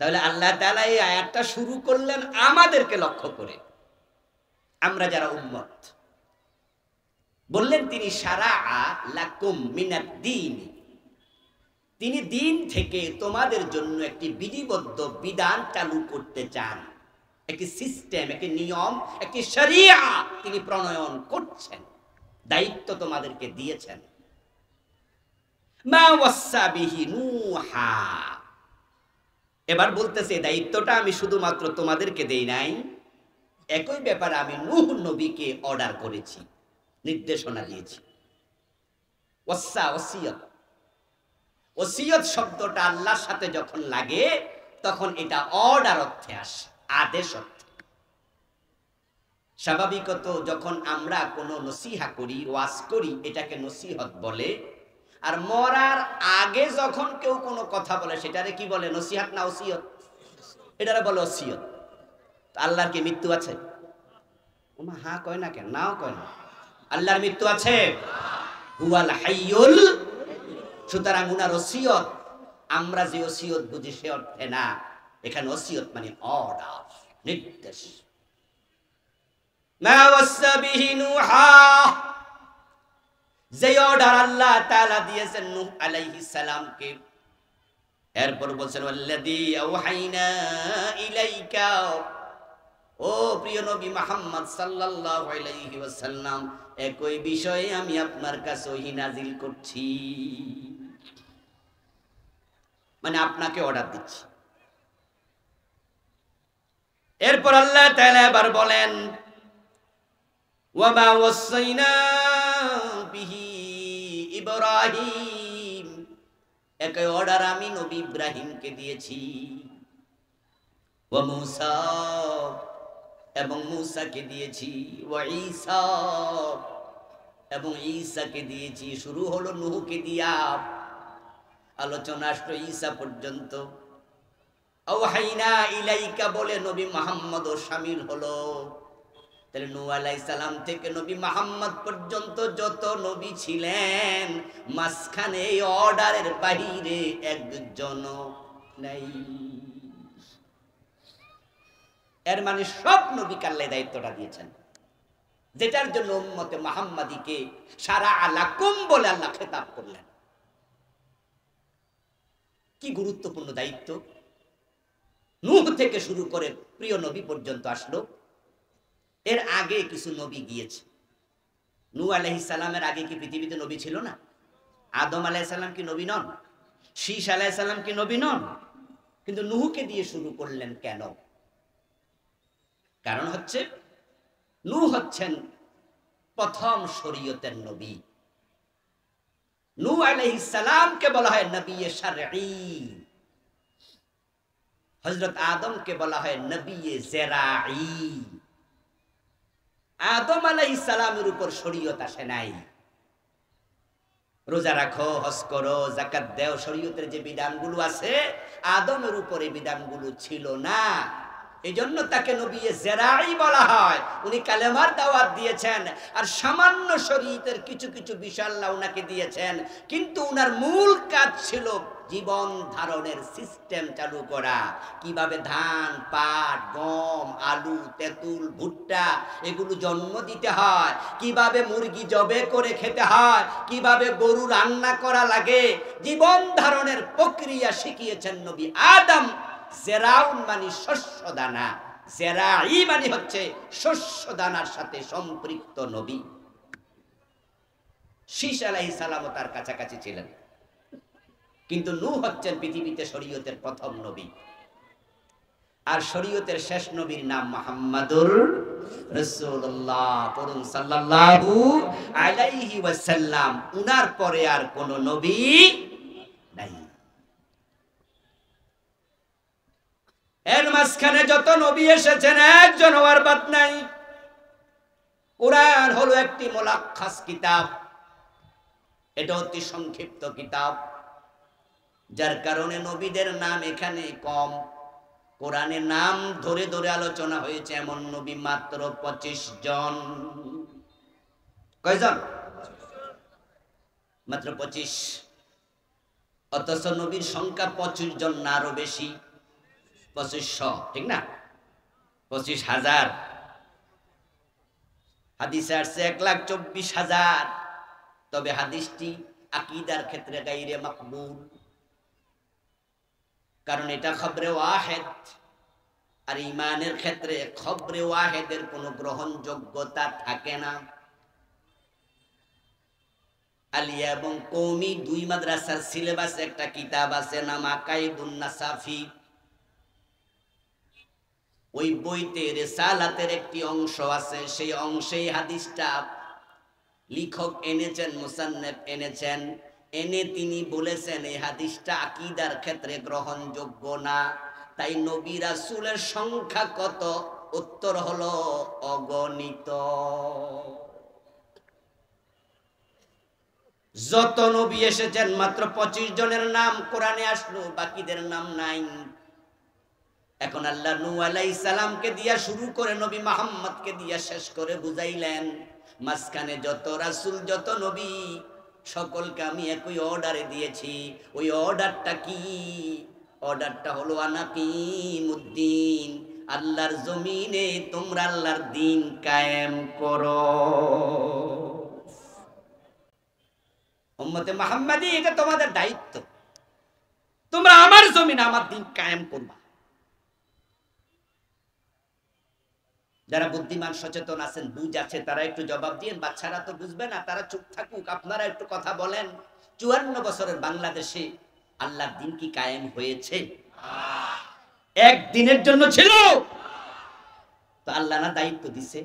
তাহলে আল্লাহ তাআলা এই আয়াতটা শুরু করলেন আমাদেরকে লক্ষ্য করে, আমরা যারা উম্মত। বললেন তিনি শারাআ লাকুম মিনাদ-দীন, তিনি দিন থেকে তোমাদের জন্য একটি বিধিবদ্ধ বিধান চালু করতে চান। একটি সিস্টেম, একটি নিয়ম, একটি শরিয়া তিনি প্রণয়ন করছেন, দায়িত্ব তোমাদেরকে দিয়েছেন। মা ওয়াসা বিহি নূহা, এবার বলতেছে দায়িত্বটা আমি শুধুমাত্র তোমাদেরকে দেই নাই, একই ব্যাপারে আমি নূহ নবীকে অর্ডার করেছি, নির্দেশনা দিয়েছি। ওয়াসা ওসিয়ত, ওসিয়ত শব্দটা আল্লাহর সাথে যখন লাগে তখন এটা অর্ডার অর্থে আসে, আদেশ অর্থে। স্বাভাবিকত যখন আমরা কোনো নসিহা করি, ওয়াজ করি, এটাকে নসিহত বলে। আর মরার আগে যখন কেউ কোনো কথা বলে সেটারে কি বলে? নসিহত না ওসিয়ত? এটারে বলে ওসিয়ত। আল্লাহর কি মৃত্যু আছে? ওমা হ্যাঁ কয় না কেন? নাও কয় না। আল্লাহর মৃত্যু আছে? হুয়াল হাইয়ুল। সুতরাং উনার ওসিয়ত আমরা যে ওসিয়ত বুঝি সে অর্থে না। এখানে ওসিয়ত মানে অর্ডার, নির্দেশ। মা ওয়াসা বিহি নূহা, যে অর্ডার আল্লাহ তাআলা দিয়েছেন নূহ আলাইহিস সালামকে। এরপর বলছেন ওয়াল্লাযী আওহাইনা ইলাইকা, ও প্রিয় নবী মুহাম্মদ সাল্লাল্লাহু আলাইহি ওয়াসাল্লাম, একই বিষয়ে আমি আপনার কাছে ওহী নাজিল করছি, মানে আপনাকে অর্ডার দিচ্ছি। এরপর আল্লাহ তাআলা আবার বলেন ওয়া মা ওয়াসাইনা বিহি ইব্রাহিম, একই অর্ডার আমি নবী ইব্রাহিমকে দিয়েছি। ওয়া মূসা, এবং মূসাকে দিয়েছি। ওয়া ঈসা, এবং ঈসাকে দিয়েছি। শুরু হলো নূহকে দিয়া, আলোচনা আসলো ঈসা পর্যন্ত। আওহাইনা ইলাইকা বলে নবী মুহাম্মদও শামিল হলো। তাহলে নূহ আলাইহিস সালাম থেকে নবী মুহাম্মদ পর্যন্ত যত নবী ছিলেন, মাঝখানে এই অর্ডারের বাইরে একজনও নাই। এর মানে সব নবীকে আল্লাহ দায়িত্বটা দিয়েছেন, যেটার জন্য উম্মতে মুহাম্মাদীকে সারা আলাকুম বলে আল্লাহ খেতাব করলেন। কি গুরুত্বপূর্ণ দায়িত্ব! নূহ থেকে শুরু করে প্রিয় নবী পর্যন্ত আসলো। এর আগে কিছু নবী গিয়েছে। নূহ আলাইহিস সালামের আগে কি পৃথিবীতে নবী ছিল না? আদম আলাইহিস সালাম কি নবী নন? শীশ আলাইহিস সালাম কি নবী নন? কিন্তু নূহকে দিয়ে শুরু করলেন কেন? কারণ হচ্ছে নূহ হচ্ছেন প্রথম শরীয়তের নবী। নূহ আলাইহিস সালামকে বলা হয় নবী শারঈ, হযরত আদমকে বলা হয় নবী জেরাঈ। আদম আলাইহিস সালামের উপর শরীয়ত আসে নাই। রোজা রাখো, হজ করো, যাকাত দাও, শরীয়তের যে বিধানগুলো আছে আদমের উপরে বিধানগুলো ছিল না। এজন্য তাকে নবী জেরাঈ বলা হয়। উনি কালেমার দাওয়াত দিয়েছেন, আর সামান্য শরীয়তের কিছু কিছু বিষয় আল্লাহ উনাকে দিয়েছেন, কিন্তু উনার মূল কাজ ছিল জীবন ধারণের সিস্টেম চালু করা। কিভাবে ধান, পাট, গম, আলু, তেঁতুল, ভুট্টা এগুলো জন্ম দিতে হয়, কিভাবে মুরগি জবে করে খেতে হয়, কিভাবে গরু রান্না করা লাগে, জীবন ধারণের প্রক্রিয়া শিখিয়েছেন নবী আদম। জেরাউন মানে শস্য দানা, জেরাঈ মানে হচ্ছে শস্য দানার সাথে সম্পৃক্ত নবী। শীশ আলাইহিস সালাম তার কাছাকাছি ছিলেন, কিন্তু নূহ হচ্ছেন পৃথিবীতে শরীয়তের প্রথম নবী। আর শরীয়তের শেষ নবীর নাম মুহাম্মাদুর রাসূলুল্লাহ। পড়ুন সাল্লাল্লাহু আলাইহি ওয়াসাল্লাম। উনার পরে আর কোন নবী নাই। এর মাঝখানে যত নবী এসেছেন একজন আর বাদ নাই। কুরআন হলো একটি মুলাক্কাস কিতাব, এটা অতি সংক্ষিপ্ত কিতাব, যার কারণে নবীদের নাম এখানে কম। কোরআনে নাম ধরে ধরে আলোচনা হয়েছে এমন নবী মাত্র 25 জন। কয়জন? মাত্র 25। অথচ নবীর সংখ্যা 25 জন না আরো বেশি, 2500, ঠিক না? 25,000। হাদিসে আসছে 1,24,000। তবে হাদিসটি আকীদার ক্ষেত্রে গায়রে মাকবুল, কারণ এটা খবরে ওয়াহিদ, আর ঈমানের ক্ষেত্রে খবরে ওয়াহিদের কোনো গ্রহণযোগ্যতা থাকে না। আলিয়া এবং কওমি দুই মাদ্রাসার সিলেবাসে একটা কিতাব আছে নাম আকাইদুন নাসাফি। ওই বইতে রিসালাতের একটি অংশ আছে, সেই অংশেই হাদিসটা লিখক এনেছেন, মুসান্নিফ এনেছেন এনে তিনি বলেছেন এই হাদিসটা আকীদার ক্ষেত্রে গ্রহণযোগ্য না। তাই নবী রাসূলের সংখ্যা কত? উত্তর হলো অগণিত। যত নবী এসেছেন মাত্র 25 জনের নাম কোরআনে আসলো, বাকিদের নাম নাই। এখন আল্লাহ নূহ আলাইহিস সালামকে দিয়া শুরু করে নবী মুহাম্মদকে দিয়া শেষ করে বুঝাইলেন, মাঝখানে যত রাসূল যত নবী সকলকে আমি একই অর্ডারে দিয়েছি। ওই অর্ডারটা কি? অর্ডারটা হলো আনাকিমুদ্দিন, আল্লাহর জমিনে তোমরা আল্লাহর দ্বীন কায়েম করো। উম্মতে মুহাম্মাদি, এটা তোমাদের দায়িত্ব, তোমরা আমার জমিনে আমার দ্বীন কায়েম করবা। যারা বুদ্ধিমান সচেতন আছেন, বুঝ আছে, তারা একটু জবাব দিয়েন। বাচ্চারা তো বুঝবে না, তারা চুপ থাকুক, আপনারা একটু কথা বলেন। 54 বছরের বাংলাদেশে আল্লাহর দ্বীন কি কায়েম হয়েছে? একদিনের জন্য ছিল তো আল্লাহ না দায়িত্ব দিছে?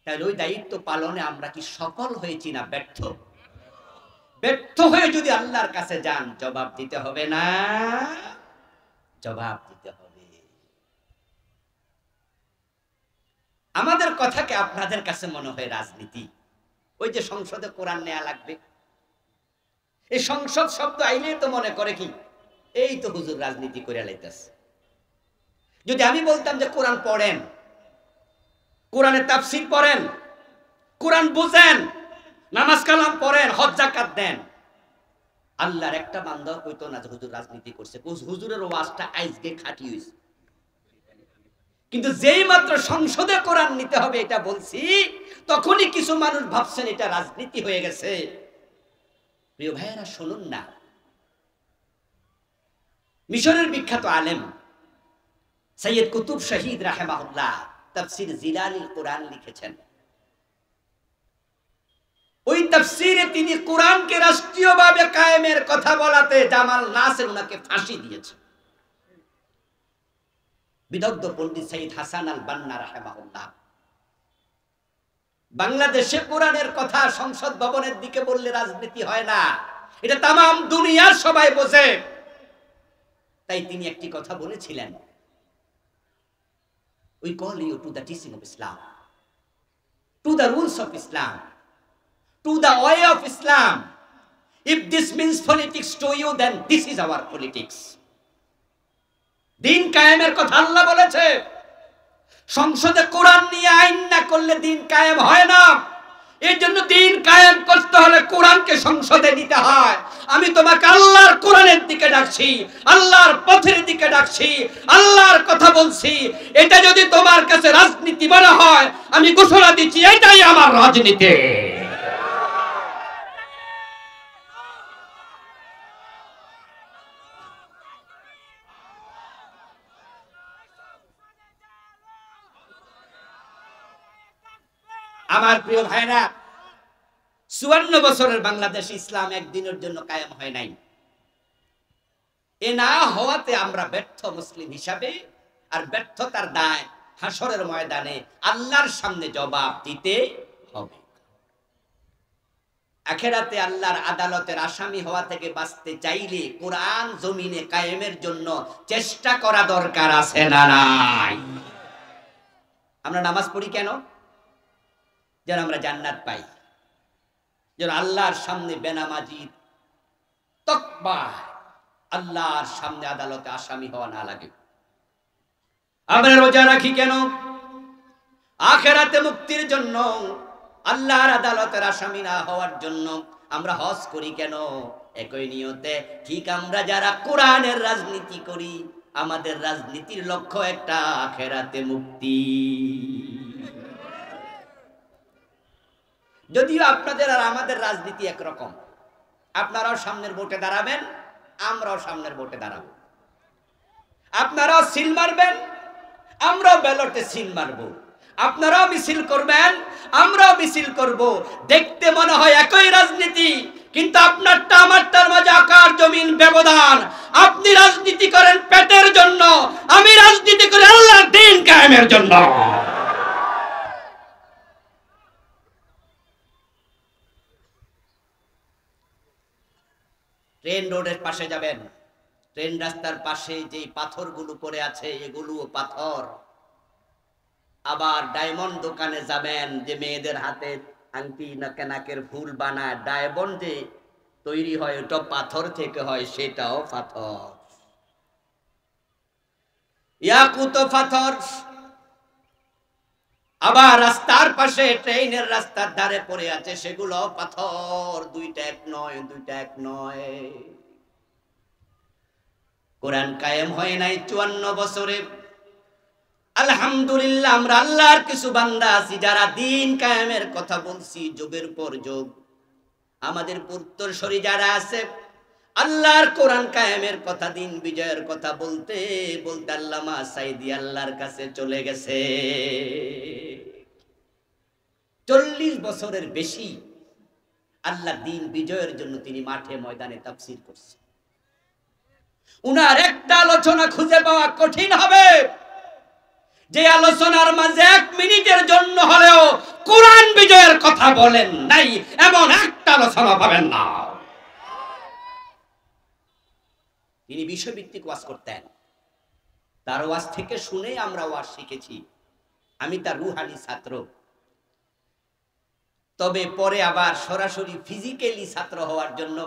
তাহলে ওই দায়িত্ব পালনে আমরা কি সফল হয়েছি না ব্যর্থ? ব্যর্থ হয়ে যদি আল্লাহর কাছে যান, জবাব দিতে হবে না? জবাব দিতে হবে। আমাদের কথাকে আপনাদের কাছে মনে হয় রাজনীতি। ওই যে সংসদে কোরআন নেওয়া লাগবে, এই সংসদ শব্দ আইলে তো মনে করে কি এই তো হুজুর রাজনীতি করে লাইতেছে। যদি আমি বলতাম যে কোরআন পড়েন, কোরআনের তাফসীর পড়েন, কোরআন বুঝেন, নামাজ কালাম পড়েন, হজ যাকাত দেন, আল্লাহর একটা বান্দা কইতো না যে হুজুর রাজনীতি করছে। হুজুরের ওয়াজটা আজকে খাঁটি হইছে। কিন্তু যেই মাত্র সংসদে কোরআন নিতে হবে এটা বলছি, তখনই কিছু মানুষ ভাবছেন এটা রাজনীতি হয়ে গেছে। প্রিয় ভাইয়েরা শুনুন না, মিশরের বিখ্যাত আলেম সৈয়দ কুতুব শহীদ রাহিমাহুল্লাহ তাফসীর জিলালিল কোরআন লিখেছেন। ওই তাফসীরে তিনি কোরআনকে রাষ্ট্রীয়ভাবে কায়েমের কথা বলাতে জামাল নাসির উনাকে ফাঁসি দিয়েছে। বিদগ্ধ পণ্ডিত সৈয়দ হাসান আল বান্না রাহিমাহুল্লাহ বাংলাদেশে কোরআনের কথা সংসদ ভবনের দিকে বললে রাজনীতি হয় না, এটা তামাম দুনিয়ার সবাই বোঝে। তাই তিনি একটি কথা বলেছিলেন, we call you to the teaching of Islam, to the rules of Islam, to the way of Islam. If this means politics to you, then this is our politics. দিন কায়েমের কথা আল্লাহ বলেছে। সংসদে কোরআন নিয়ে আইন না করলে দিন কায়েম হয় না। এই জন্য দিন কায়েম করতে হলে কোরআনকে সংসদে নিতে হয়। আমি তোমাকে আল্লাহর কোরআনের দিকে ডাকছি, আল্লাহর পথের দিকে ডাকছি, আল্লাহর কথা বলছি। এটা যদি তোমার কাছে রাজনীতি মনে হয়, আমি ঘোষণা দিচ্ছি এটাই আমার রাজনীতি। আমার প্রিয় ভাইরা, 54 বছরের বাংলাদেশ ইসলাম একদিনের জন্য কায়েম হয় নাই। এ না হওয়াতে আমরা ব্যর্থ মুসলিম হিসাবে, আর ব্যর্থতার দায় হাসরের ময়দানে আল্লাহর সামনে জবাব দিতে হবে। আখিরাতে আল্লাহর আদালতের আসামি হওয়া থেকে বাঁচতে চাইলে কোরআন জমিনে কায়েমের জন্য চেষ্টা করা দরকার আছে না নাই? আমরা নামাজ পড়ি কেন? যেন আমরা জান্নাত পাই, যেন আল্লাহর সামনে বেনামাজি তকবা আল্লাহর সামনে আদালতে আসামি হওয়া না লাগে। আমরা রোজা রাখি কেন? আখিরাতে মুক্তির জন্য, আল্লাহর আদালতের আসামি না হওয়ার জন্য। আমরা হজ করি কেন? একই নিয়তে। ঠিক আমরা যারা কোরআনের রাজনীতি করি, আমাদের রাজনীতির লক্ষ্য একটা, আখিরাতে মুক্তি। যদিও আপনাদের আর আমাদের রাজনীতি একরকম। আপনারাও সামনের ভোটে দাঁড়াবেন, আমরাও সামনের ভোটে দাঁড়াবো। আপনারাও সিল মারবেন, আমরাও ব্যালটে সিল মারবো। আপনারাও মিছিল করবেন, আমরাও মিছিল করব। দেখতে মনে হয় একই রাজনীতি, কিন্তু আপনারটা আমারটার মাঝে আকাশ জমিন ব্যবধান। আপনি রাজনীতি করেন পেটের জন্য, আমি রাজনীতি করি আল্লাহর দ্বীন কায়েমের জন্য। ট্রেন রোডের পাশে যাবেন, ট্রেন রাস্তার পাশে যে পাথরগুলো পড়ে আছে এগুলোও পাথর। আবার ডায়মন্ড দোকানে যাবেন, যে মেয়েদের হাতে আংটি নাকের ফুল বানায়, ডায়মন্ড যে তৈরি হয় ওটা পাথর থেকে হয়, সেটাও পাথর, ইয়াকুত পাথর। আবার রাস্তার পাশে ট্রেনের রাস্তার ধারে পড়ে আছে, সেগুলো পাথর। দুইটা এক নয়, দুইটা এক নয়। কোরআন কায়েম হয় নাই 54 বছরে। আলহামদুলিল্লাহ, আমরা আল্লাহর কিছু বান্দা আছি যারা দিন কায়েমের কথা বলছি যুগের পর যুগ। আমাদের উত্তরসূরি যারা আছে, আল্লাহর কোরআন কায়েমের কথা, দিন বিজয়ের কথা বলতে বলতে আল্লামা সাইদি আল্লাহর কাছে চলে গেছে। 40 বছরের বেশি আল্লাহ দিন বিজয়ের জন্য তিনি মাঠে ময়দানে তাফসীর করছেন। উনার একটা আলোচনা খুঁজে পাওয়া কঠিন হবে যে আলোচনার মাঝে 1 মিনিটের জন্য হলেও কোরআন বিজয়ের কথা বলেন নাই, এমন একটা আলোচনা পাবেন না। তিনি বিষয়ভিত্তিক ওয়াজ করতেন, তার ওয়াজ থেকে শুনে আমরা ওয়াজ শিখেছি। আমি তার রুহানি ছাত্র, তবে পরে আবার সরাসরি ফিজিক্যালি ছাত্র হওয়ার জন্য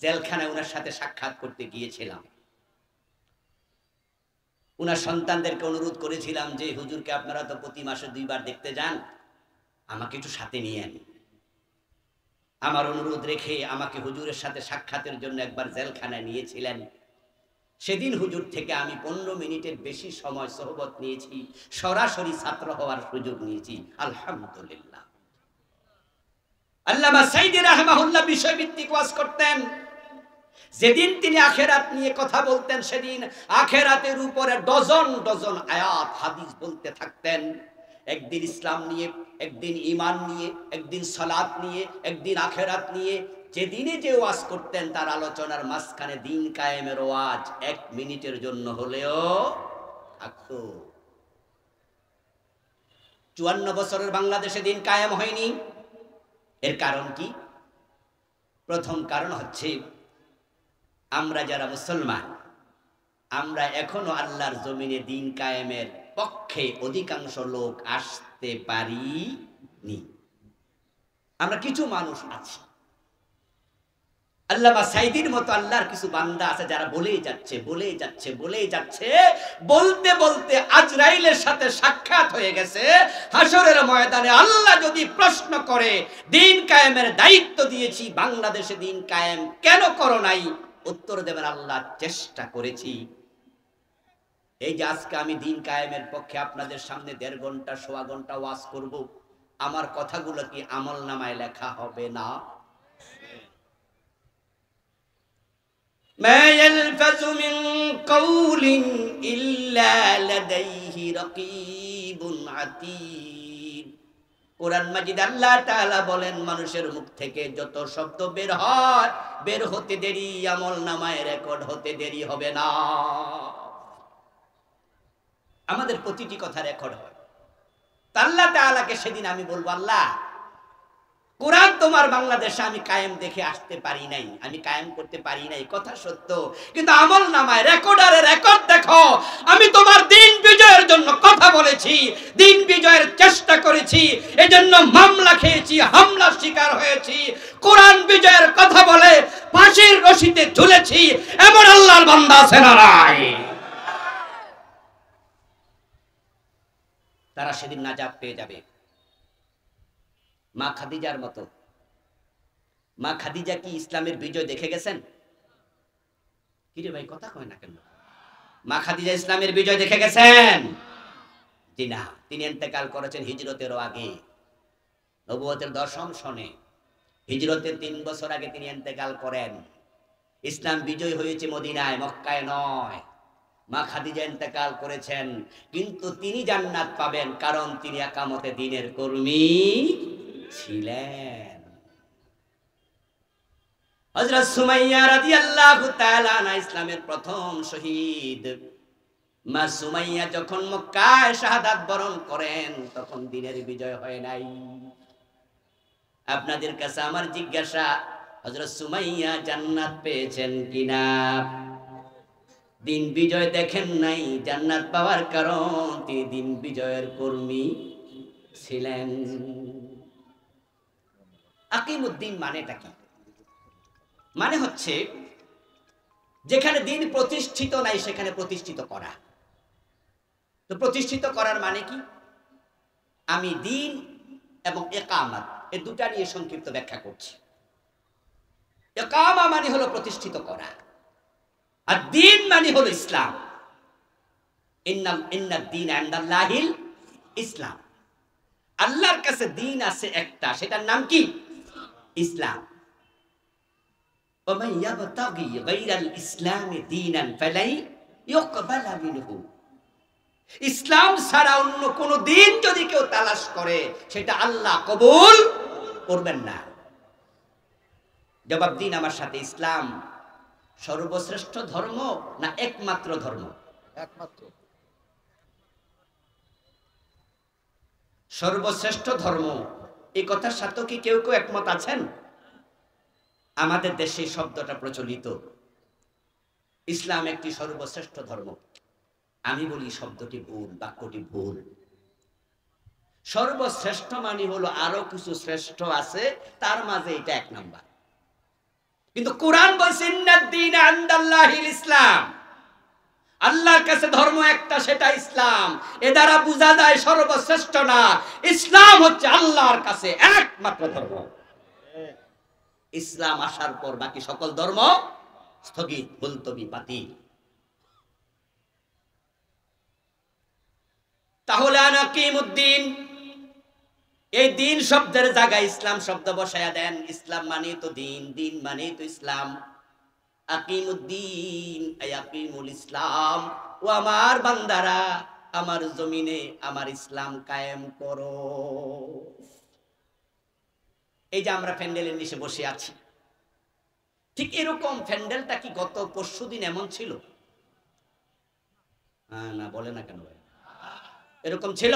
জেলখানায় ওনার সাথে সাক্ষাৎ করতে গিয়েছিলাম। ওনার সন্তানদেরকে অনুরোধ করেছিলাম যে হুজুরকে আপনারা তো প্রতি মাসে 2 বার দেখতে যান, আমাকে একটু সাথে নিয়েন। আমার অনুরোধ রেখে আমাকে হুজুরের সাথে সাক্ষাতের জন্য একবার জেলখানায় নিয়েছিলেন। সেদিন হুজুর থেকে আমি 15 মিনিটের বেশি সময় সোহবত নিয়েছি, সরাসরি ছাত্র হওয়ার সুযোগ নিয়েছি। আলহামদুলিল্লাহ। আল্লামা সাইদি রাহমাহুল্লাহ বিষয়ভিত্তিক ওয়াজ করতেন। যেদিন তিনি আখেরাত নিয়ে কথা বলতেন, সেদিন আখেরাতের উপরে ডজন ডজন আয়াত হাদিস বলতে থাকতেন। একদিন ইসলাম নিয়ে, একদিন ঈমান নিয়ে, একদিন সালাত নিয়ে, একদিন আখেরাত নিয়ে। যেদিনে যে ওয়াজ করতেন তার আলোচনার মাঝখানে দিন কায়েমের ওয়াজ 1 মিনিটের জন্য হলেও থাকতো। 54 বছরের বাংলাদেশে দিন কায়েম হয়নি। এর কারণ কি? প্রথম কারণ হচ্ছে আমরা যারা মুসলমান, আমরা এখনো আল্লাহর জমিনে দিন কায়েমের পক্ষে অধিকাংশ লোক আসতে পারিনি। আমরা কিছু মানুষ আছি, আল্লামা সাইদির মতো আল্লাহর কিছু বান্দা আছে যারা বলেই যাচ্ছে, বলেই যাচ্ছে, বলেই যাচ্ছে। বলতে বলতে আজরাইলের সাথে সাক্ষাৎ হয়ে গেছে। হাসরের ময়দানে আল্লাহ যদি প্রশ্ন করে, দিন কায়েমের দায়িত্ব দিয়েছি, বাংলাদেশে দিন কায়েম কেন করো নাই? উত্তর দেবেন, আল্লাহ চেষ্টা করেছি। এই যে আজকে আমি দিন কায়েমের পক্ষে আপনাদের সামনে 1.5 ঘন্টা, 1.25 ঘন্টা ওয়াজ করব, আমার কথাগুলো কি আমলনামায় লেখা হবে না? মা ইয়ালফাযু মিন কাওলিন ইল্লা লাদাইহি রাকীবুন আতীদ। কোরআন মাজিদ আল্লাহ তাআলা বলেন, মানুষের মুখ থেকে যত শব্দ বের হয়, বের হতে দেরি, আমলনামায় রেকর্ড হতে দেরি হবে না। আমাদের প্রতিটি কথা রেকর্ড হয়। আল্লাহ তাআলাকে সেদিন আমি বলবো, আল্লাহ, কোরআন তোমার বাংলাদেশে আমি কায়েম দেখে আসতে পারি নাই, আমি কায়েম করতে পারি নাই, কথা সত্য, কিন্তু আমলনামায় রেকর্ডারে রেকর্ড দেখো, আমি তোমার দিন বিজয়ের জন্য কথা বলেছি, দিন বিজয়ের চেষ্টা করেছি, এজন্য মামলা খেয়েছি, হামলার শিকার হয়েছি, কোরআন বিজয়ের কথা বলে ফাঁসির রশিতে ঝুলেছি। এমন আল্লাহর বান্দা আছে না নাই? তারা সেদিন নাজাত পেয়ে যাবে। মা খাদিজার মতো। মা খাদিজা কি ইসলামের বিজয় দেখে গেছেন? কিরে ভাই, কথা কয় না কেন? মা খাদিজা ইসলামের বিজয় দেখে গেছেন? জি না। তিনি ইন্তেকাল করেছেন হিজরতেরও আগে, নবুয়তের 10ম সনে। হিজরতের 3 বছর আগে তিনি ইন্তেকাল করেন। ইসলাম বিজয় হয়েছে মদিনায়, মক্কায় নয়। মা খাদিজা ইন্তেকাল করেছেন, কিন্তু তিনি জান্নাত পাবেন, কারণ তিনি একামতে দ্বীনের কর্মী ছিলেন। হযরত সুমাইয়া রাদিয়াল্লাহু তাআলা আনহা ইসলামের প্রথম শহীদ। মা সুমাইয়া যখন মক্কায় শাহাদাত বরণ করেন, তখন দ্বীনের বিজয় হয় নাই। আপনাদের কাছে আমার জিজ্ঞাসা, হযরত সুমাইয়া জান্নাত পেয়েছেন কিনা? দিন বিজয় দেখেন নাই, জান্নাত পাওয়ার কারণ তিনি দিন বিজয়ের কর্মী ছিলেন। আকিমুদ্দিন মানেটা কি? মানে হচ্ছে যেখানে দিন প্রতিষ্ঠিত নাই সেখানে প্রতিষ্ঠিত করা। তো প্রতিষ্ঠিত করার মানে কি? আমি দিন এবং ইকামাত এই দুটা নিয়ে সংক্ষিপ্ত ব্যাখ্যা করছি। ইকামা মানে হলো প্রতিষ্ঠিত করা, আর দিন মানে হলো ইসলাম। ইন্নাদ দীন ইনদাল্লাহিল ইসলাম। আল্লাহর কাছে দিন আছে একটা, সেটার নাম কি? ইসলাম। ওয়া মান ইয়াবতাগি গায়রাল ইসলামি দীনান ফালাই ইউকবালা মিনহু। ইসলাম ছাড়া অন্য কোন দিন যদি কেউ তালাশ করে সেটা আল্লাহ কবুল করবেন না। জবাব দিন আমার সাথে, ইসলাম সর্বশ্রেষ্ঠ ধর্ম না একমাত্র ধর্ম? একমাত্র। সর্বশ্রেষ্ঠ ধর্ম এই কথার সাথে কি কেউ কেউ একমত আছেন? আমাদের দেশে শব্দটা প্রচলিত, ইসলাম একটি সর্বশ্রেষ্ঠ ধর্ম। আমি বলি শব্দটি ভুল, বাক্যটি ভুল। সর্বশ্রেষ্ঠ মানে হলো আরো কিছু শ্রেষ্ঠ আছে, তার মাঝে এটা এক নাম্বার। কিন্তু কোরআন বলছে ইন্নাদ দীন ইনদাল্লাহিল ইসলাম, আল্লাহর কাছে ধর্ম একটা, সেটা ইসলাম। এ দ্বারা বোঝা যায় সর্বশ্রেষ্ঠ না, ইসলাম হচ্ছে আল্লাহর কাছে একমাত্র ধর্ম। ইসলাম আসার পর বাকি সকল ধর্ম স্থগিত, মুলতবি, বাতিল। তাহলে আনাকিমুদ্দিন, এই দিন শব্দের জায়গায় ইসলাম শব্দ বসায়া দেন। ইসলাম মানে তো দিন, দিন মানে তো ইসলাম। আকিমুদ্দিন আই আকিমুল ইসলাম। ও আমার বান্দারা, আমার জমিনে আমার ইসলাম কায়েম করো। এই যে আমরা প্যান্ডেলের নিচে বসে আছি, ঠিক এরকম প্যান্ডেলটা কি গত পরশুদিন এমন ছিল? না বলে না কেন ভাই? এরকম ছিল?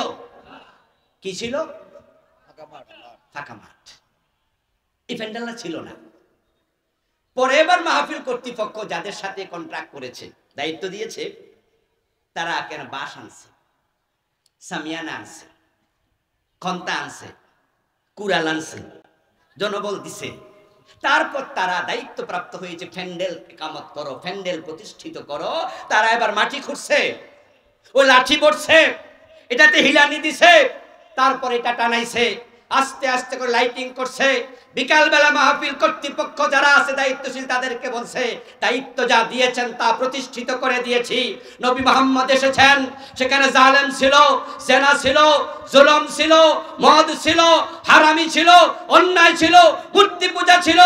কি ছিল? ফাঁকা মাঠ। এই প্যান্ডেলটা ছিল না। পরে এবার মাহফিল কর্তৃপক্ষ যাদের সাথে কন্ট্রাক্ট করেছে, দায়িত্ব দিয়েছে, তারা কেন বাঁশ আনছে, সামিয়ানা আনছে, খন্তা আনছে, কুড়াল আনছে, জনবল দিছে। তারপর তারা দায়িত্বপ্রাপ্ত হয়েছে প্যান্ডেল কামত করো, প্যান্ডেল প্রতিষ্ঠিত করো। তারা এবার মাটি খুঁড়ছে, ওই লাঠি পড়ছে, এটাতে হিলানি দিছে, তারপর এটা টানাইছে, আস্তে আস্তে করে লাইটিং করছে। বিকাল বেলা মাহফিল কর্তৃপক্ষ যারা আছে দায়িত্বশীল, তাদেরকে বলছে দায়িত্ব যা দিয়েছেন তা প্রতিষ্ঠিত করে দিয়েছি। নবী মুহাম্মদ এসেছেন, সেখানে জালেম ছিল, জেনা ছিল, জুলুম ছিল, মদ ছিল, হারামি ছিল, অন্যায় ছিল, মূর্তি পূজা ছিল।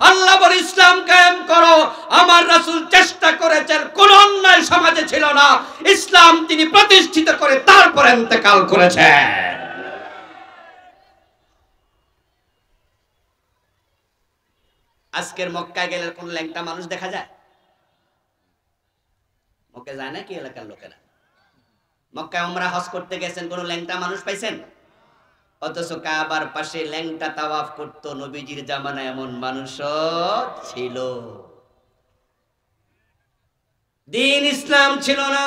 আল্লাহ বলে ইসলাম কায়েম করো। আমার রাসূল চেষ্টা করেছেন, কোন অন্যায় সমাজে ছিল না। ইসলাম তিনি প্রতিষ্ঠিত করে তারপর ইন্তেকাল করেছেন। আজকের মক্কায় গেলে কোন ল্যাংটা মানুষ দেখা যায়? মক্কা যায় না কি এলাকার লোকেরা? মক্কায় উমরা হজ করতে গেছেন, কোন ল্যাংটা মানুষ পাইছেন? অথচ কাবার পাশে ল্যাংটা তাওয়াফ করতো নবীজির জামানায়, এমন মানুষও ছিল। দিন ইসলাম ছিল না,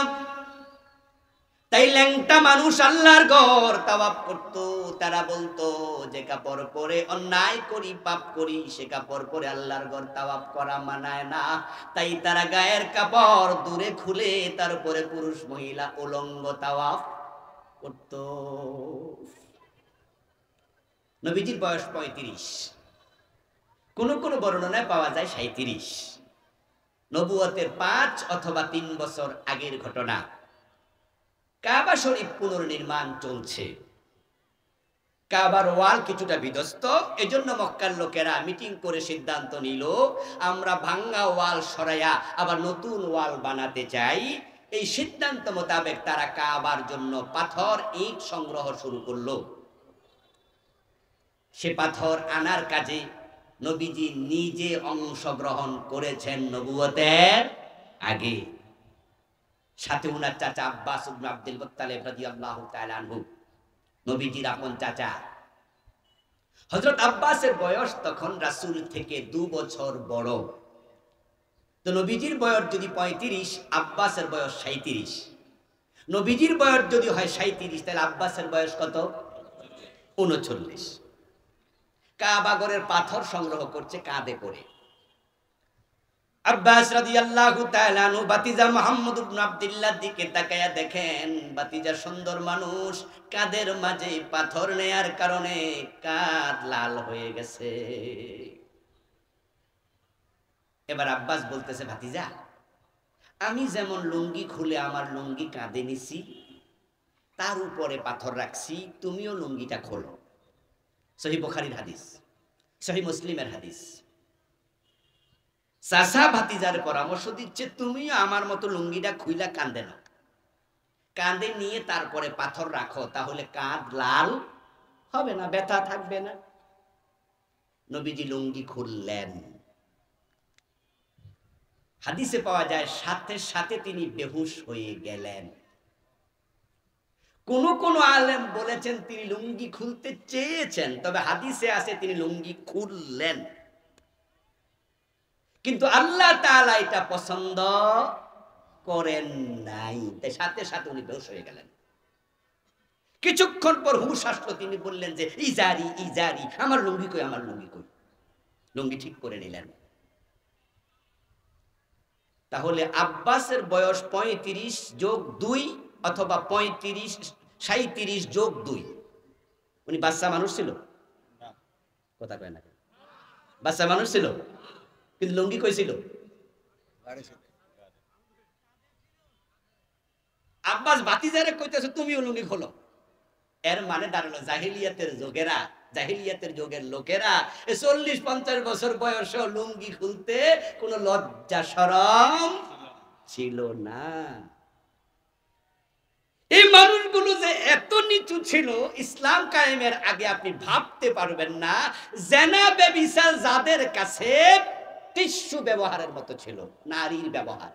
তাই ল্যাংটা মানুষ আল্লাহর ঘর তাওয়াফ করতো। তারা বলতো যে কাপড় পরে অন্যায় করি, পাপ করি, সে কাপড় পরে আল্লাহর ঘর তাওয়াফ করা মানায় না। তাই তারা গায়ের কাপড় দূরে খুলে তারপরে পুরুষ মহিলা উলঙ্গ তাওয়াফ করতো। নবীজির বয়স 35, কোন কোন বর্ণনায় পাওয়া যায় 37। নবুয়তের 5 অথবা 3 বছর আগের ঘটনা। কাবা শরীফ পুনর্নির্মাণ চলছে, কাবার ওয়াল কিছুটা বিধ্বস্ত। এজন্য মক্কার লোকেরা মিটিং করে সিদ্ধান্ত নিল, আমরা ভাঙ্গা ওয়াল সরাইয়া আবার নতুন ওয়াল বানাতে চাই। এই সিদ্ধান্ত মোতাবেক তারা কাবার জন্য পাথর, ইট সংগ্রহ শুরু করলো। সে পাথর আনার কাজে নবীজি নিজে অংশগ্রহণ করেছেন নবুয়তের আগে। সাথে উনার চাচা আব্বাস ইবনে আব্দুল মুত্তালিব রাদিয়াল্লাহু তাআলা আনহু, নবীজির আপন চাচা। হযরত আব্বাসের বয়স তখন রাসূল থেকে 2 বছর বড়। তো নবীজির বয়স যদি 35, আব্বাসের বয়স 37। নবীজির বয়স যদি হয় 37, তাহলে আব্বাসের বয়স কত? 39। কাবা ঘরের পাথর সংগ্রহ করছে কাঁধে করে। আব্বাস রাদিয়াল্লাহু তাআলা আনহু ভাতিজা মুহাম্মদ ইবনে আব্দুল্লাহর দিকে তাকায়া দেখেন ভাতিজা সুন্দর মানুষ, কাঁধের মাঝে পাথর নেয়ার কারণে কাঁধ লাল হয়ে গেছে। এবার আব্বাস বলতেছে, ভাতিজা আমি যেমন লুঙ্গি খুলে আমার লুঙ্গি কাঁধে নিছি, তার উপরে পাথর রাখছি, তুমিও লুঙ্গিটা খোলো। সহিহ বুখারীর হাদিস, সহিহ মুসলিমের হাদিস। চাচা ভাতিজার পরামর্শ দিচ্ছে, তুমিও আমার মতো লুঙ্গিটা খুইলা কাঁধে নাও, কাঁধে নিয়ে তারপরে পাথর রাখো, তাহলে কাঁধ লাল হবে না, ব্যথা থাকবে না। নবীজি লুঙ্গি খুললেন। হাদিসে পাওয়া যায় সাথে সাথে তিনি বেহুশ হয়ে গেলেন। কোন কোন আলেম বলেছেন তিনি লুঙ্গি খুলতে চেয়েছেন, তবে হাদিসে আছে তিনি লুঙ্গি খুললেন। কিন্তু আল্লাহ তাআলা এটা পছন্দ করেন নাই, তাই সাথে সাথে উনি বেহুশ হয়ে গেলেন। কিছুক্ষণ পর হুশ আসলো, তিনি বললেন যে ইজারি ইজারি, আমার লুঙ্গি কই, আমার লুঙ্গি কই। লুঙ্গি ঠিক করে নিলেন। তাহলে আব্বাসের বয়স 35 যোগ 2 অথবা 37 যোগ 2। উনি বাচ্চা মানুষ ছিল, কথা কয় না, বাচ্চা মানুষ ছিল, কিন্তু লুঙ্গি কই ছিল? আব্বাস ভাতিজারে কইতেছে তুমিও লুঙ্গি খোলো। এর মানে দাঁড়ালো জাহিলিয়াতের যুগের লোকেরা 40-50 বছর বয়সে লুঙ্গি খুলতে কোনো লজ্জা শরম ছিল না। এই মানুষগুলো যে এত নিচু ছিল ইসলাম কায়েমের আগে আপনি ভাবতে পারবেন না। জেনা ব্যভিচার যাদের কাছে টিস্যু ব্যবহারের মতো ছিল, নারীর ব্যবহার।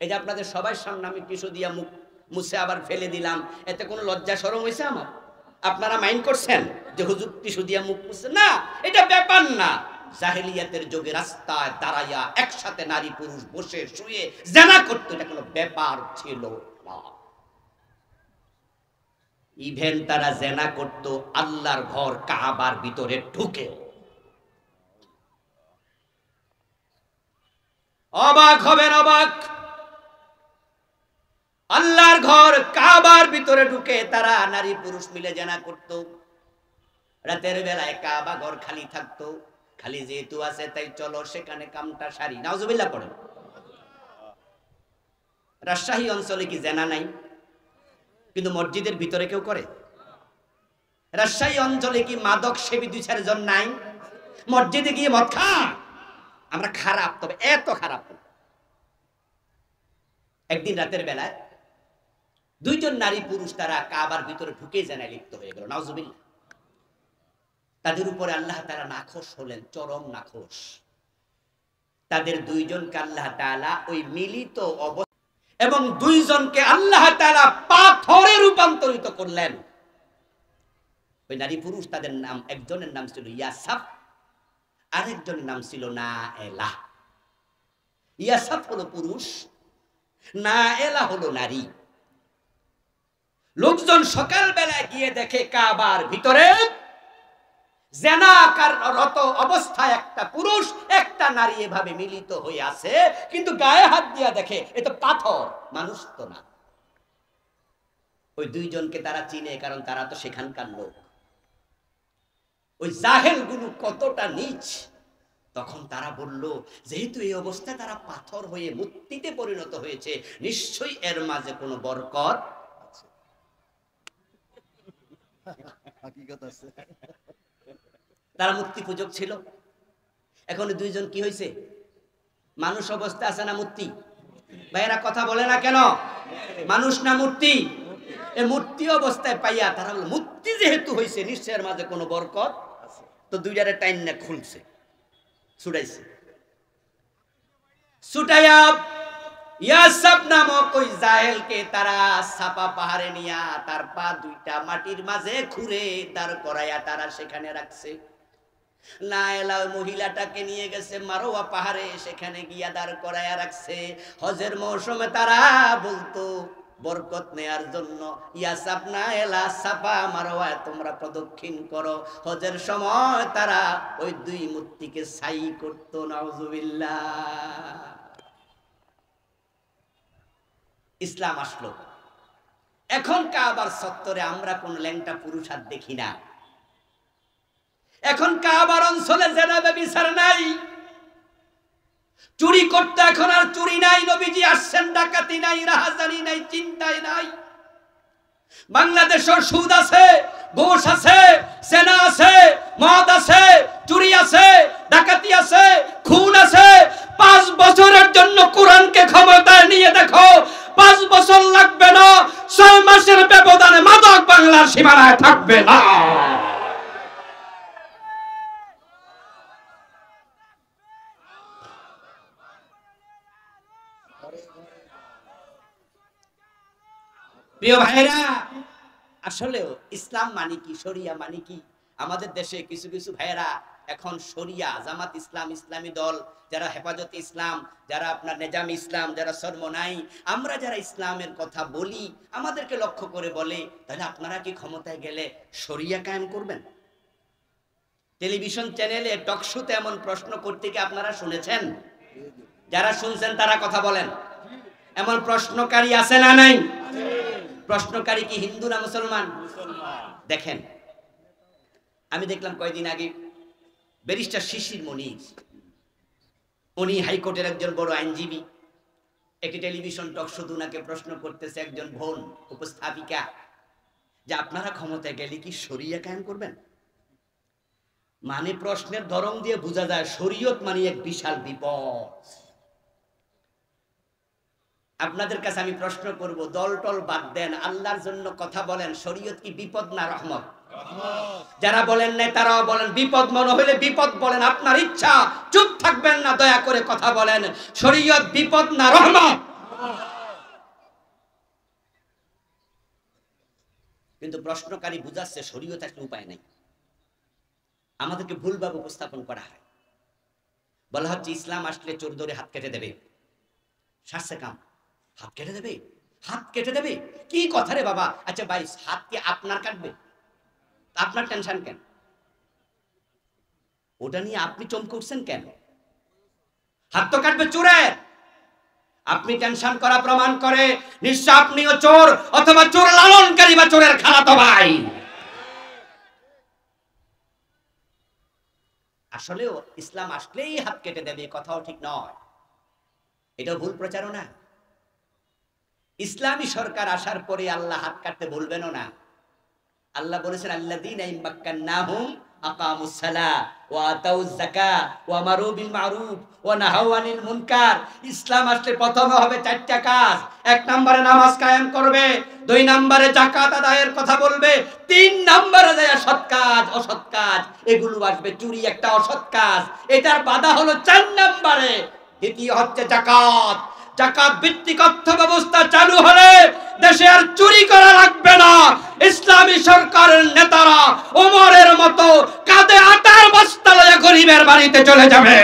এই যে আপনাদের সবার সামনে আমি টিস্যু দিয়া মুখ মুছে আবার ফেলে দিলাম, এতে কোনো লজ্জা শরম হয়েছে আমার? আপনারা মাইন্ড করছেন যে হুজুর টিস্যু দিয়া মুখ মুছে? না, এটা ব্যাপার না। জাহেলিয়াতের যুগে রাস্তায় দাঁড়াইয়া একসাথে নারী পুরুষ বসে শুয়ে জানা করতো, এটা কোনো ব্যাপার ছিল না। ইভেন তারা জেনা করত আল্লাহর ঘর কাবার ভিতরে ঢুকে। অবাক হবেন, অবাক। আল্লাহর ঘর কাবার ভিতরে ঢুকে তারা নারী পুরুষ মিলে জেনা করত। রাতের বেলায় কাবা ঘর খালি থাকতো, খালি যেহেতু আছে তাই চলো সেখানে কামটা সারি। নাউজুবিল্লাহ পড়ে। রাজশাহী অঞ্চলে কি জেনা নাই? কিন্তু মসজিদের ভিতরে কেউ করে? রাজশাহী অঞ্চলে কি মাদক সেবী 2-4 জন নাই? মসজিদে গিয়ে মদ খা। আমরা খারাপ, তবে এত খারাপ। একদিন রাতের বেলায় 2 জন নারী পুরুষ তারা কাবার ভিতরে ঢুকে জেনায় লিপ্ত হয়ে গেল। নাউজুবিল্লাহ। তাদের উপরে আল্লাহ তাআলা নাখোশ হলেন, চরম নাখোশ। তাদের 2 জনকে আল্লাহ তাআলা ওই মিলিত এবং 2 জনকে আল্লাহ তাআলা পাথরে রূপান্তরিত করলেন। ওই নারী পুরুষ তাদের নাম, একজনের নাম ছিল ইয়াসাফ, আরেকজনের নাম ছিল নাএলা। ইয়াসাফ হলো পুরুষ, নাএলা হলো নারী। লোকজন সকাল বেলায় গিয়ে দেখে কাবার ভিতরে জেনাকাররত অবস্থায় একটা পুরুষ একটা নারী এভাবে মিলিত হয়ে আছে, কিন্তু গায়ে হাত দিয়া দেখে এ তো পাথর, মানুষ তো না। ওই 2 জনকে তারা চিনে, কারণ তারা তো সেখানকার লোক। ওই জাহেলগুলো কতটা নীচ। তখন তারা বলল, যেহেতু এই অবস্থায় তারা পাথর হয়ে মূর্তিতে পরিণত হয়েছে, নিশ্চয়ই এর মাঝে কোনো বরকত আছে। তারা মূর্তি পূজক ছিল। এখন 2 জন কি হয়েছে? মানুষ অবস্থা আছে না মূর্তি? ভাইয়েরা কথা বলে না কেন? মানুষ না মূর্তি? এই মূর্তি অবস্থায় পাইয়া তারা বলল, মূর্তি যেহেতু হয়েছে নিশ্চয়ের মাঝে কোনো বরকত আছে। তো 2টারে টাইম না খুলছে, ছুটাইছে। ছুটাইয়া ইয়াসাব নামক ওই জাহেলকে তারা সাপা পাহাড়ে নিয়া তার পা দুইটা মাটির মাঝে খুঁড়ে দাঁড় করাইয়া তারা সেখানে রাখছে। নায়লা মহিলাটাকে নিয়ে গেছে মারোয়া পাহাড়ে, সেখানে গিয়া দাঁড় করাইয়া রাখছে। হজের মৌসুমে তারা বলতো বরকত নেয়ার জন্য, ইয়াসাব নায়লা সাফা মারোয়া তোমরা প্রদক্ষিণ করো। হজের সময় তারা ওই দুই মূর্তিকে ছাই করতো। নাউজুবিল্লাহ। ইসলাম আসলো, এখন কাবার চত্বরে আমরা কোন ল্যাংটা পুরুষ আর দেখি না। এখন কাবার অঞ্চলে জেনাবে বিচার নাই, চুরি করতে এখন আর চুরি নাই। নবীজি আসছেন, ডাকাতি নাই, রাহাজানি নাই, চিন্তাই নাই। বাংলাদেশের সুদ আছে, ঘুষ আছে, সেনা আছে, মদ আছে, চুরি আছে, ডাকাতি আছে, খুন আছে। 5 বছরের জন্য কোরআনকে ক্ষমতায় নিয়ে দেখো, 5 বছর লাগবে না, 6 মাসের ব্যবধানে মাদক বাংলার সীমানায় থাকবে না। প্রিয় ভাইরা, আসলেও ইসলাম মানে কি, শরিয়া মানে কি? আমাদের দেশে কিছু কিছু ভাইরা এখন শরিয়া, জামাত ইসলাম, ইসলামী দল, যারা হেফাজতে ইসলাম, যারা আপনার নিজাম ইসলাম, যারা সরমনাই, আমরা যারা ইসলামের কথা বলি, আমাদেরকে লক্ষ্য করে বলে, তাহলে আপনারা কি ক্ষমতায় গেলে শরিয়া কায়েম করবেন? টেলিভিশন চ্যানেলে টক শোতে এমন প্রশ্ন করতে কি আপনারা শুনেছেন? যারা শুনছেন তারা কথা বলেন। এমন প্রশ্নকারী আছে না নাই? প্রশ্নকারী কি হিন্দু না মুসলমান? দেখেন, আমি দেখলাম কয়েকদিন আগে ব্যারিস্টার শিশির মনির, উনি হাইকোর্টের একজন বড় আইনজীবী, একটি টেলিভিশন টক শো উনাকে প্রশ্ন করতেছে একজন বোন উপস্থাপিকা, যে আপনারা ক্ষমতায় গেলে কি শরিয়া কায়েম করবেন? মানে প্রশ্নের ধরন দিয়ে বোঝা যায় শরীয়ত মানে এক বিশাল বিপদ। আপনাদের কাছে আমি প্রশ্ন করব, দল টল বাদ দেন, আল্লাহর জন্য কথা বলেন, শরীয়ত কি বিপদ না রহমত? যারা বলেন নাই তারাও বলেন, বিপদ মনে হলে বিপদ বলেন, আপনার ইচ্ছা, চুপ থাকবেন না, দয়া করে কথা বলেন, শরীয়ত বিপদ না রহমত? কিন্তু প্রশ্নকারী বুঝাচ্ছে শরীয়ত একটা উপায় নাই। আমাদেরকে ভুলভাবে উপস্থাপন করা হয়, বলা হচ্ছে ইসলাম আসলে চোর ধরে হাত কেটে দেবে, শাস্তে কাম, হাত কেটে দেবে, হাত কেটে দেবে, কি কথা রে বাবা? আচ্ছা ভাই, হাত কি আপনার কাটবে? আপনার টেনশন কেন? ওটা নিয়ে আপনি চমকে উঠছেন কেন? হাত তো কাটবে চোরের। আপনি টেনশন করা প্রমাণ করে নিশ্চয় আপনিও চোর, অথবা চোর লালনকারী বা চোরের খালাতো ভাই। আসলেও ইসলাম আসলেই হাত কেটে দেবে, কথাও ঠিক নয়, এটা ভুল প্রচারণা। ইসলামী সরকার আসার পরে আল্লাহ হাত কাটতে বলবেনও না। আল্লাহ বলেছেন, আল্লাযীনা ইম্মাক্কান্নাহুম আকামুস সালাহ ওয়া আতাউয যাকাত ওয়া আমারু বিল মারুফ ওয়া নাহাউ আনিল মুনকার। ইসলাম আসলে প্রথমে হবে 4টা কাজ। 1 নম্বরে নামাজ কায়েম করবে, 2 নম্বরে যাকাত আদায়ের কথা বলবে, 3 নম্বরে যায় সৎ কাজ, অসৎ কাজ এগুলো আসবে। চুরি একটা অসৎ কাজ, এটার বাধা হলো 4 নম্বরে। দ্বিতীয় হচ্ছে যাকাত। যাকাত ভিত্তিক অর্থ ব্যবস্থা চালু হলে দেশে আর চুরি করা লাগবে না। ইসলামী সরকারের নেতারা ওমরের মতো কাঁধে আটার বস্তা লয়ে গরিবের বাড়িতে চলে যাবে।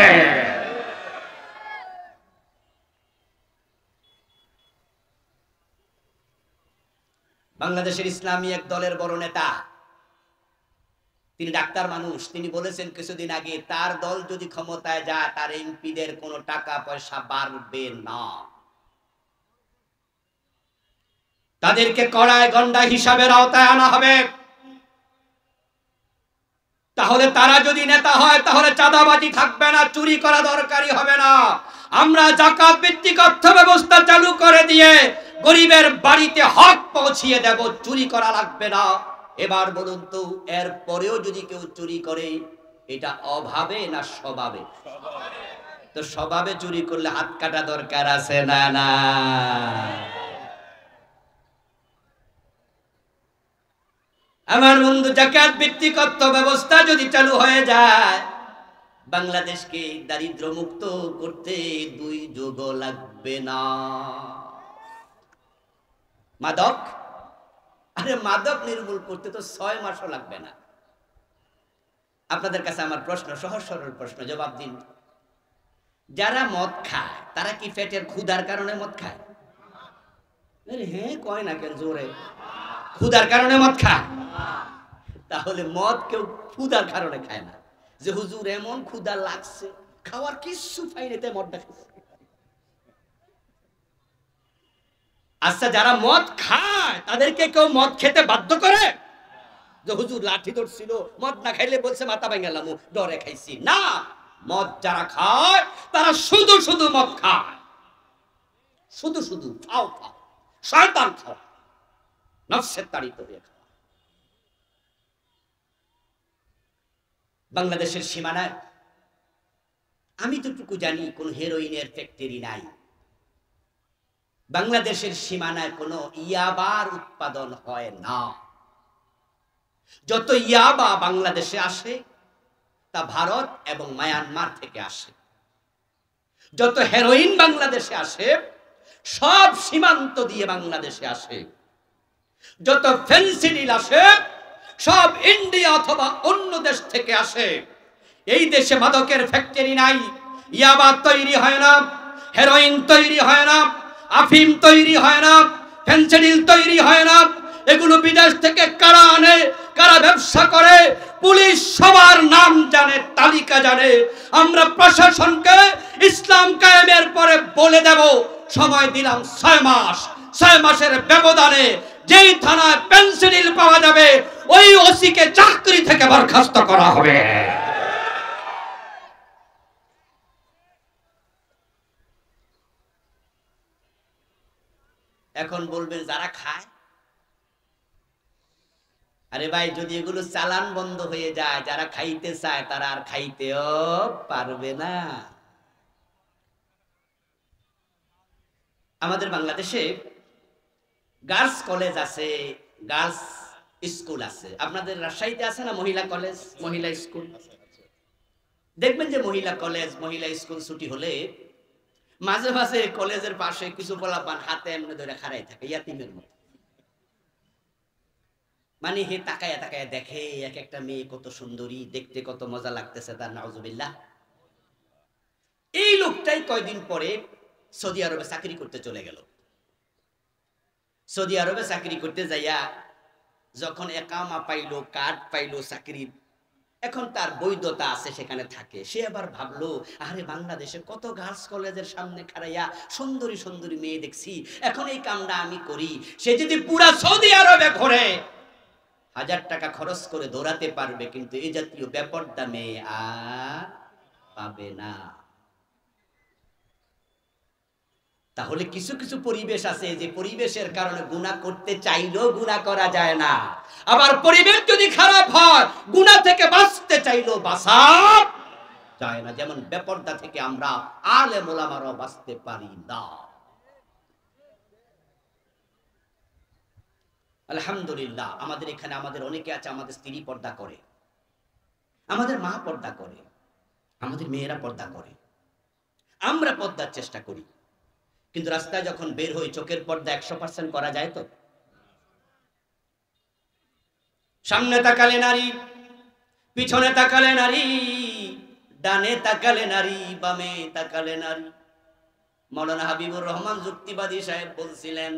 বাংলাদেশের ইসলামী এক দলের বড় নেতা, তিনি ডাক্তার মানুষ, তিনি বলেছেন কিছুদিন আগে, তার দল যদি ক্ষমতায় যায় তার এমপিদের কোনো টাকা পয়সা বাড়বে না, তাদেরকে কড়ায় গন্ডা হিসাবের আওতায় আনা হবে। তাহলে তারা যদি নেতা হয় তাহলে চাঁদাবাজি থাকবে না, চুরি করা দরকারই হবে না। আমরা যাকাত ভিত্তিক অর্থ ব্যবস্থা চালু করে দিয়ে গরিবের বাড়িতে হক পৌঁছিয়ে দেব, চুরি করা লাগবে না। এবার বলুন তো, এর পরেও যদি কেউ চুরি করে, এটা অভাবে না স্বভাবে? তো স্বভাবে চুরি করলে হাত কাটা দরকার আছে না? না। আমার বন্ধু, যাকাত ভিত্তিক অর্থ ব্যবস্থা যদি চালু হয়ে যায়, বাংলাদেশকে দারিদ্র মুক্ত করতে 2 যুগ লাগবে না। মাদক, আরে মাদক নির্মূল করতে তো 6 মাসও লাগবে না। আপনাদের কাছে আমার প্রশ্ন, সহজ সরল প্রশ্ন, জবাব দিন। যারা মদ খায় তারা কি পেটের ক্ষুধার কারণে মদ খায়? আরে হ্যাঁ কয় না কেন জোরে, ক্ষুধার কারণে মদ খায়? তাহলে মদ কেউ ক্ষুধার কারণে খায় না, যে হুজুর এমন ক্ষুধা লাগছে খাওয়ার কিছু পাইনি তাই মদটা খাইছে। আচ্ছা, যারা মদ খায় তাদেরকে কেউ মদ খেতে বাধ্য করে? যে হুজুর লাঠি ধরছিল, মদ না খাইলে বলছে মাথা ভেঙে গেলাম, ডরে খাইছি না। মদ যারা খায় তারা শুধু শুধু মদ খায়, শুধু শুধু খাও খাও, শয়তান খাও, নফসের তাড়িত হয়ে খাও। বাংলাদেশের সীমানায় আমি যতটুকু জানি কোন হেরোইনের ফ্যাক্টরি নাই। বাংলাদেশের সীমানায় কোনো ইয়াবার উৎপাদন হয় না। যত ইয়াবা বাংলাদেশে আসে তা ভারত এবং মায়ানমার থেকে আসে। যত হেরোইন বাংলাদেশে আসে সব সীমান্ত দিয়ে বাংলাদেশে আসে। যত ফেন্সিডিল আসে সব ইন্ডিয়া অথবা অন্য দেশ থেকে আসে। এই দেশে মাদকের ফ্যাক্টরি নাই, ইয়াবা তৈরি হয় না, হেরোইন তৈরি হয় না, আফিম তৈরি হয় না, ফেন্সিডিল তৈরি হয় না। এগুলো বিদেশ থেকে কারা আনে, কারা ব্যবসা করে, পুলিশ সবার নাম জানে, তালিকা জানে। আমরা প্রশাসনকে ইসলাম কায়েমের পরে বলে দেব, সময় দিলাম 6 মাস। 6 মাসের ব্যবধানে যেই থানায় পেন্সিল পাওয়া যাবে ওই ওসিকে চাকরি থেকে বরখাস্ত করা হবে। এখন বলবেন যারা খায়, আরে ভাই যদি এগুলো চালান বন্ধ হয়ে যায়, যারা খাইতে চায় তারা আর খাইতেও পারবে না। আমাদের বাংলাদেশে গার্লস কলেজ আছে, গার্লস স্কুল আছে। আপনাদের রাজশাহীতে আছে না মহিলা কলেজ, মহিলা স্কুল? দেখবেন যে মহিলা কলেজ, মহিলা স্কুল ছুটি হলে মাঝে মাঝে কলেজের পাশে কিছু পোলাপান হাতে এমনি ধরে খাড়াই থাকে ইয়াতিমের মতো। মানে হে তাকায়া তাকায়া দেখে এক একটা মেয়ে কত সুন্দরী, দেখতে কত মজা লাগতেছে তার, নাউজুবিল্লাহ। এই লোকটাই কয়দিন পরে সৌদি আরবে চাকরি করতে চলে গেল। সৌদি আরবে চাকরি করতে যাইয়া যখন একামা পাইলো, কার্ড পাইলো চাকরির, এখন তার বৈধতা আছে, সেখানে থাকে। সে আবার ভাবলো, আরে বাংলাদেশে কত গার্লস কলেজের সামনে খাড়াইয়া সুন্দরী সুন্দরী মেয়ে দেখছি, এখন এই কামটা আমি করি। সে যদি পুরা সৌদি আরবে ঘুরে 1000 টাকা খরচ করে দৌড়াতে পারবে, কিন্তু এই জাতীয় বেপরদা মেয়ে আর পাবে না। তাহলে কিছু কিছু পরিবেশ আছে যে পরিবেশের কারণে গুনাহ করতে চাইলেও গুনাহ করা যায় না। আবার পরিবেশ যদি খারাপ হয় গুনাহ থেকে বাঁচতে চাইলেও বাঁচা যায় না। যেমন বেপরদা থেকে আমরা আলেম ওলামারাও বাঁচতে পারি না। আলহামদুলিল্লাহ আমাদের এখানে আমাদের অনেকে আছে, আমাদের স্ত্রী পর্দা করে, আমাদের মা পর্দা করে, আমাদের মেয়েরা পর্দা করে, আমরা পর্দার চেষ্টা করি। কিন্তু রাস্তায় যখন বের হই চোখের পর্দা 100% করা যায় তো? সামনে তাকালে নারী, পিছনে তাকালে নারী, ডানে তাকালে নারী, বামে তাকালে নারী। মাওলানা হাবিবুর রহমান যুক্তিবাদী সাহেব বলছিলেন,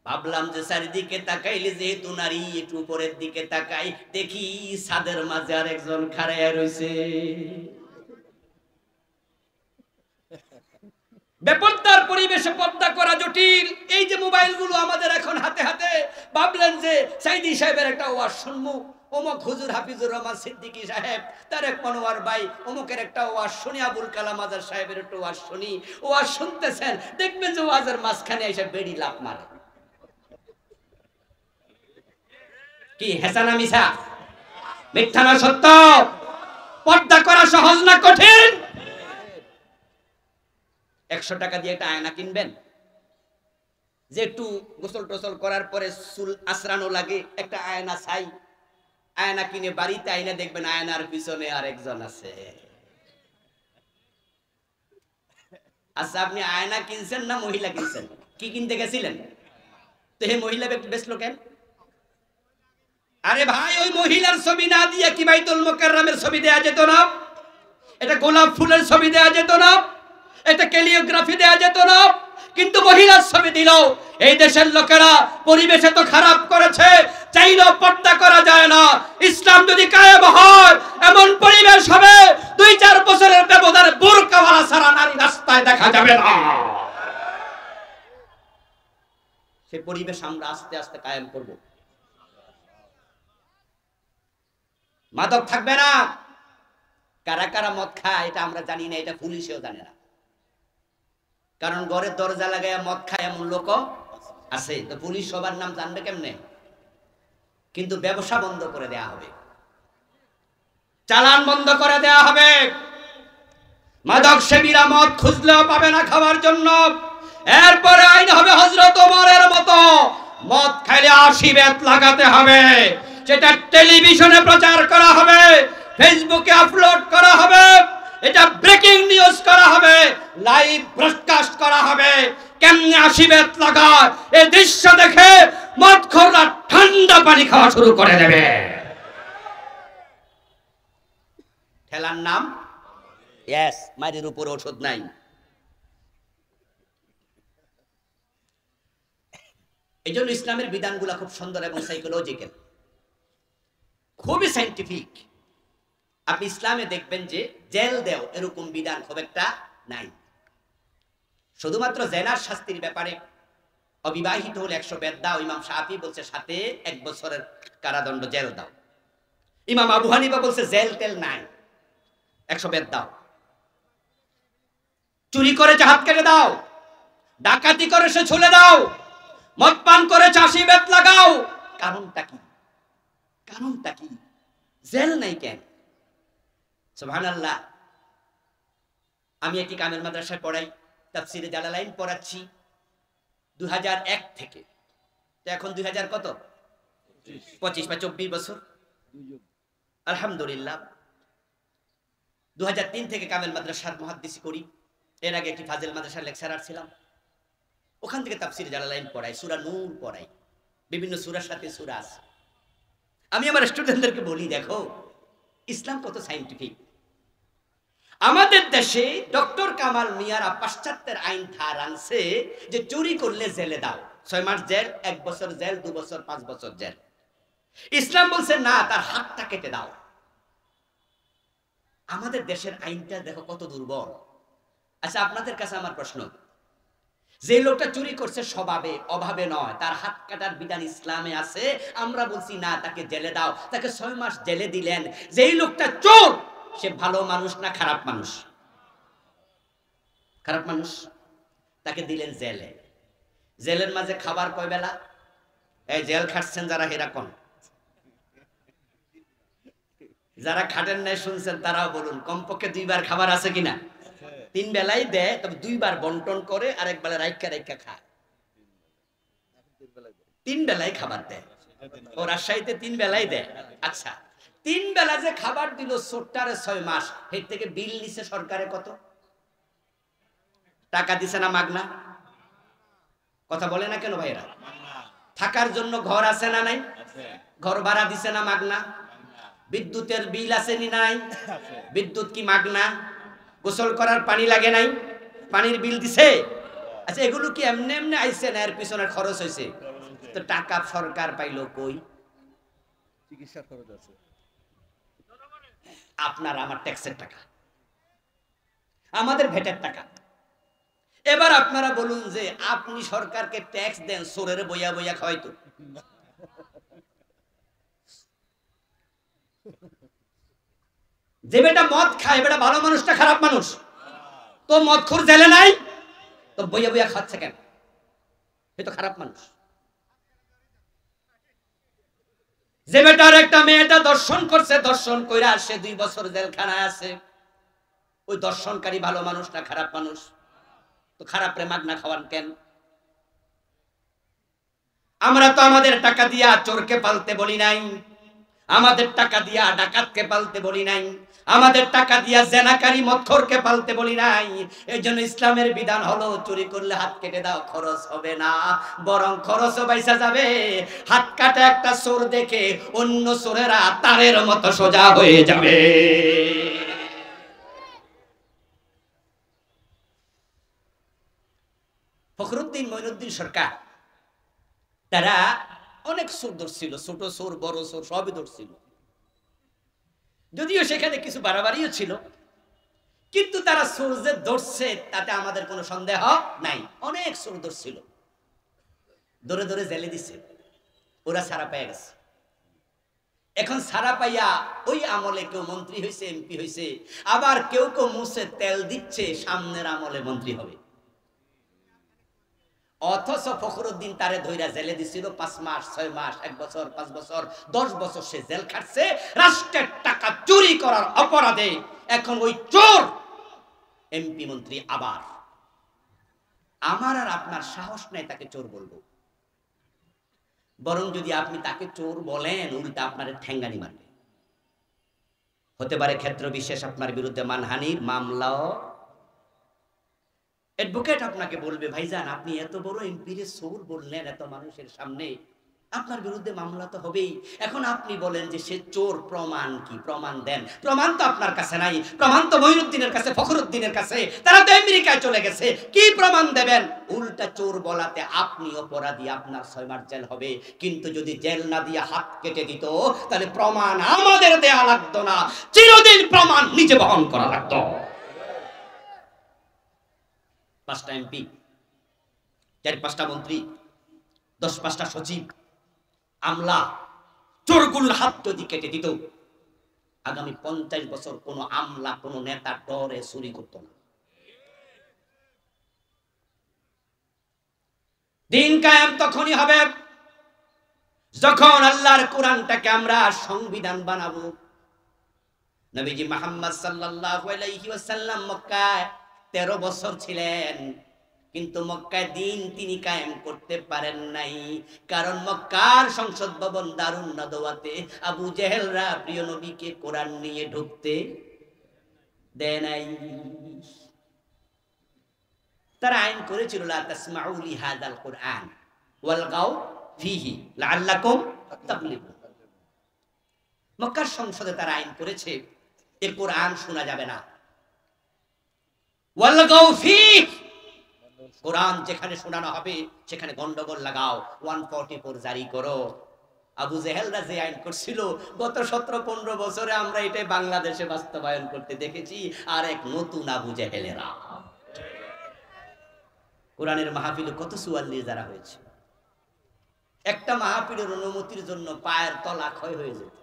ভাবলাম যে চারিদিকে তাকাইলে যেহেতু নারী, একটু উপরের দিকে তাকাই, দেখি ছাদের মাঝে আর একজন খাড়াইয়া রয়েছে। বেপরদার পরিবেশে পর্দা করা জটিল। এই যে মোবাইল গুলো আমাদের এখন হাতে হাতে, ভাবলেন যে সাইদি সাহেবের একটা ওয়াজ শুনবো, অমুক হুজুর হাফিজুর রহমান সিদ্দিকী সাহেব, তারেক মনোয়ার ভাই অমুকের একটা ওয়াজ শুনি, আবুল কালাম আজাদ সাহেবের একটা ওয়াজ শুনি। ওয়াজ শুনতেছেন, দেখবেন যে ওয়াজের মাঝখানে এসে বেড়ি লাফ মারে। কি হেসা না মিছা, মিথ্যা না সত্য? পর্দা করা সহজ না কঠিন? 100 টাকা দিয়ে একটা আয়না কিনবেন, যে একটু গোসল টোসল করার পরে চুল আশ্রানো লাগে, একটা আয়না চাই। আয়না কিনে বাড়িতে আয়না দেখবেন আয়নার পিছনে আর একজন আছে। আচ্ছা, আপনি আয়না কিনছেন না মহিলা কিনছেন? কি কিনতে গেছিলেন? তো এই মহিলা বেচলো কেন? আরে ভাই, ওই মহিলার ছবি না দিয়ে কি বাইতুল মুকাররমের ছবি দেয়া যেত না? এটা গোলাপ ফুলের ছবি দেয়া যেত না? এটা ক্যালিওগ্রাফি দেয়া যেত না? কিন্তু মহিলার ছবি দিল। এই দেশের লোকেরা পরিবেশ এত খারাপ করেছে, চাইলেও পর্দা করা যায় না। ইসলাম যদি কায়েম হয়, এমন পরিবেশ হবে 2-4 বছরের ব্যবধানে বোরকাওয়ালা সারা নারী রাস্তায় দেখা যাবে না। সেই পরিবেশ আমরা আস্তে আস্তে কায়েম করব। মাদক থাকবে না। কারা কারা মদ খায় এটা আমরা জানি না, এটা পুলিশেও জানে না। কারণ ঘরের দরজা লাগায় মদ খায় এমন লোক আছে। তো পুলিশ সবার নাম জানবে কেমনে? কিন্তু ব্যবসা বন্ধ করে দেয়া হবে, চালান বন্ধ করে দেয়া হবে। মাদক সেবীরা মদ খুঁজলেও পাবে না খাওয়ার জন্য। এরপরে আইন হবে হযরত ওমরের মতো, মদ খাইলে 80 বেত লাগাতে হবে। সেটা টেলিভিশনে প্রচার করা হবে, ফেসবুকে আপলোড করা হবে, এটা ব্রেকিং নিউজ করা হবে, লাইভ ব্রডকাস্ট করা হবে। কেমনে 80 বেত লাগায় এই দৃশ্য দেখে মদখোররা ঠান্ডা পানি খাওয়া শুরু করে দেবে। ঠেলার নাম ইয়েস, মায়ের উপর ওষুধ নাই। এই জন্য ইসলামের বিধানগুলো খুব সুন্দর এবং সাইকোলজিক্যাল, খুবই সাইন্টিফিক। আপনি ইসলামে দেখবেন যে জেল দেও এরকম বিধান খুব একটা নাই। শুধুমাত্র জেনার শাস্তির ব্যাপারে অবিবাহিত হলে 100 বেত দাও। ইমাম শাফি বলছে সাথে 1 বছরের কারাদণ্ড, জেল দাও। ইমাম আবু হানিফা বলছে জেল টেল নাই, 100 বেত দাও। চুরি করেছে হাত কেটে দাও, ডাকাতি করে সে ছুলে দাও, মদ পান করে 80 বেত লাগাও। কারণটা কি? কারণটা কি? জেল নাই কেন? সুবহানাল্লাহ। আমি একটি কামেল মাদ্রাসায় পড়াই, তাফসিরে জালালাইন পড়াচ্ছি 2001 থেকে। তো এখন 2000 কত? 25 বা 24 বছর। আলহামদুলিল্লাহ। 2003 থেকে কামেল মাদ্রাসার মুহাদ্দিসি করি। এর আগে একটি ফাজিল মাদ্রাসার লেকচারার ছিলাম। ওখান থেকে তাফসিরে জালালাইন পড়াই, সূরা নূর পড়াই, বিভিন্ন সূরার সাথে সূরা আছে। আমি আমার স্টুডেন্টদেরকে বলি, দেখো ইসলাম কত সাইন্টিফিক। আমাদের দেশে ডক্টর কামাল মিয়ারা পাশ্চাত্যের আইন ধার আনছে যে চুরি করলে জেলে দাও, 6 মাস জেল, 1 বছর জেল, 2 বছর, 5 বছর জেল। ইসলাম বলছে না, তার হাতটা কেটে দাও। আমাদের দেশের আইনটা দেখো কত দুর্বল। আচ্ছা, আপনাদের কাছে আমার প্রশ্ন, যে লোকটা চুরি করছে স্বভাবে, অভাবে নয়, তার হাত কাটার বিধান ইসলামে আছে। আমরা বলছি না, তাকে জেলে দাও। তাকে 6 মাস জেলে দিলেন। যেই লোকটা চোর, সে ভালো মানুষ না খারাপ মানুষ? খারাপ মানুষ। তাকে দিলেন জেলে। জেলের মাঝে খাবার কয় বেলা? এই জেল খাটছেন যারা হেরাকন, যারা খাটেন নাই শুনছেন তারাও বলুন, কমপক্ষে 2 বার খাবার আছে কিনা? 3 বেলাই দেয়, তবে 2 বার বন্টন করে, আর 1 বেলা রাইখা রাইখা খায়। 3 বেলায় খাবার দেয়। ও রাজশাহীতে 3 বেলাই দেয়। আচ্ছা, 3 বেলা যে খাবার দিল ছোট্টারে 6 মাস, এর থেকে বিল নিছে সরকারে কত টাকা? দিছে না মাগনা? কথা বলে না কেন ভাইরা? থাকার জন্য ঘর আছে না নাই? ঘর ভাড়া দিছে না মাগনা? বিদ্যুতের বিল আছে নি নাই? বিদ্যুৎ কি মাগনা? গোসল করার পানি লাগে নাই? পানির বিল দিছে? আচ্ছা, এগুলো কি এমনি এমনি আইছে না এর পিছনে খরচ হয়েছে? তো টাকা সরকার পাইলো কই? চিকিৎসা খরচ আছে, আপনার আমার ট্যাক্সের টাকা, আমাদের ভ্যাটের টাকা। এবার আপনারা বলুন যে আপনি সরকারকে ট্যাক্স দেন, সোরের বইয়া বইয়া খাওয়াইতো। যে বেটা মদ খায়, বেটা ভালো মানুষটা খারাপ মানুষ? তো মদখোর জেলে নাই, তো বইয়া বইয়া খাচ্ছে কেন? এ তো খারাপ মানুষ। যে বেটার একটা মেয়েটা দর্শন করছে, দর্শন কইরা সে 2 বছর জেলখানায় আছে, ওই দর্শনকারী ভালো মানুষ না খারাপ মানুষ? তো খারাপ রে মাগনা খাওয়ান কেন? আমরা তো আমাদের টাকা দিয়া চোরকে পালতে বলি নাই, আমাদের টাকা দিয়া ডাকাতকে পালতে বলি নাই, আমাদের টাকা দিয়া জেনাকারী মদখোরকে পালতে বলি নাই। এই জন্য ইসলামের বিধান হলো চুরি করলে হাত কেটে দাও, খরচ হবে না, বরং খরচও পয়সা যাবে। হাত কাটা একটা চোর দেখে অন্য চোরেরা তারের মতো সোজা হয়ে যাবে। ফখরুদ্দিন মঈনুদ্দিন সরকার তারা অনেক চোর ধরছিল, ছোট চোর বড় চোর সবই ধরছিল। যদিও সেখানে কিছু বাড়াবাড়িও ছিল, কিন্তু তারা চোর যে ধরছে তাতে আমাদের কোনো সন্দেহ নাই। অনেক চোর ধরছিল, ধরে ধরে জেলে দিচ্ছে, ওরা ছাড়া পেয়ে গেছে। এখন ছাড়া পাইয়া ওই আমলে কেউ মন্ত্রী হয়েছে, এমপি হয়েছে, আবার কেউ কেউ মুছে তেল দিচ্ছে সামনের আমলে মন্ত্রী হবে। অথচ ফখরুদ্দিন তারে ধইরা জেলে দিছিল 5 মাস 6 মাস 1 বছর 5 বছর 10 বছর সে জেল খাটছে রাষ্ট্রের টাকা চুরি করার অপরাধে। এখন ওই চোর এমপি মন্ত্রী। আবার আমার আর আপনার সাহস নাই তাকে চোর বলবো, বরং যদি আপনি তাকে চোর বলেন উল্টা আপনার ঠ্যাঙ্গানি মারবে। হতে পারে ক্ষেত্র বিশেষ আপনার বিরুদ্ধে মানহানির মামলাও। অ্যাডভোকেট আপনাকে বলবে, ভাইজান আপনি এত বড় এমপি রে চোর বললেন এত মানুষের সামনে, আপনার বিরুদ্ধে মামলা তো হবেই। এখন আপনি বলেন যে সে চোর, প্রমাণ কি? প্রমাণ দেন। প্রমাণ তো আপনার কাছে নাই, প্রমাণ তো মঈনুদ্দিনের কাছে, ফখরুদ্দিনের কাছে, তারা তো আমেরিকায় চলে গেছে। কি প্রমাণ দেবেন? উল্টা চোর বলাতে আপনি অপরাধী, আপনার 6 মাস জেল হবে। কিন্তু যদি জেল না দিয়ে হাত কেটে দিত তাহলে প্রমাণ আমাদের দেয়া লাগতো না, চিরদিন প্রমাণ নিজে বহন করা লাগতো। 5টা এমপি, 4-5টা মন্ত্রী, 10-5টা সচিব, আমলা, চোরগুলোর হাত যদি কেটে দিত, আগামী 50 বছর কোন আমলা কোন নেতা ডরে চুরি করত না। দিন কায়েম তখনই হবে যখন আল্লাহর কোরআনটাকে আমরা সংবিধান বানাবো। নবীজি মুহাম্মদ সাল্লাল্লাহু আলাইহি ওয়াসাল্লাম মক্কায় 13 বছর ছিলেন, কিন্তু মক্কায় দিন তিনি কায়েম করতে পারেন নাই। কারণ মক্কার সংসদ ভবন দারুন নাদওয়াতে আবু জেহেলরা প্রিয় নবীকে কোরআন নিয়ে ঢুকতে দেয় নাই। তারা আইন করেছিল লা তাসমাউ লিহাযাল কুরআন ওয়ালগাউ ফীহি লাআল্লাকুম তাগলিবুন। মক্কার সংসদে তারা আইন করেছে এ কোরআন শোনা যাবে না। ওয়ালগাউ ফীহি, কোরআন যেখানে শোনানো হবে সেখানে গন্ডগোল লাগাও, 144 জারি করো। আবু জেহেলরা যে আইন করছিল গত 17-15 বছরে আমরা এটাই বাংলাদেশে বাস্তবায়ন করতে দেখেছি। আর এক নতুন আবু জেহেলেরা। কোরআনের মাহফিলে কত সুয়াল নিয়ে যারা হয়েছে, একটা মাহফিলের অনুমতির জন্য পায়ের তলা ক্ষয় হয়ে যেত।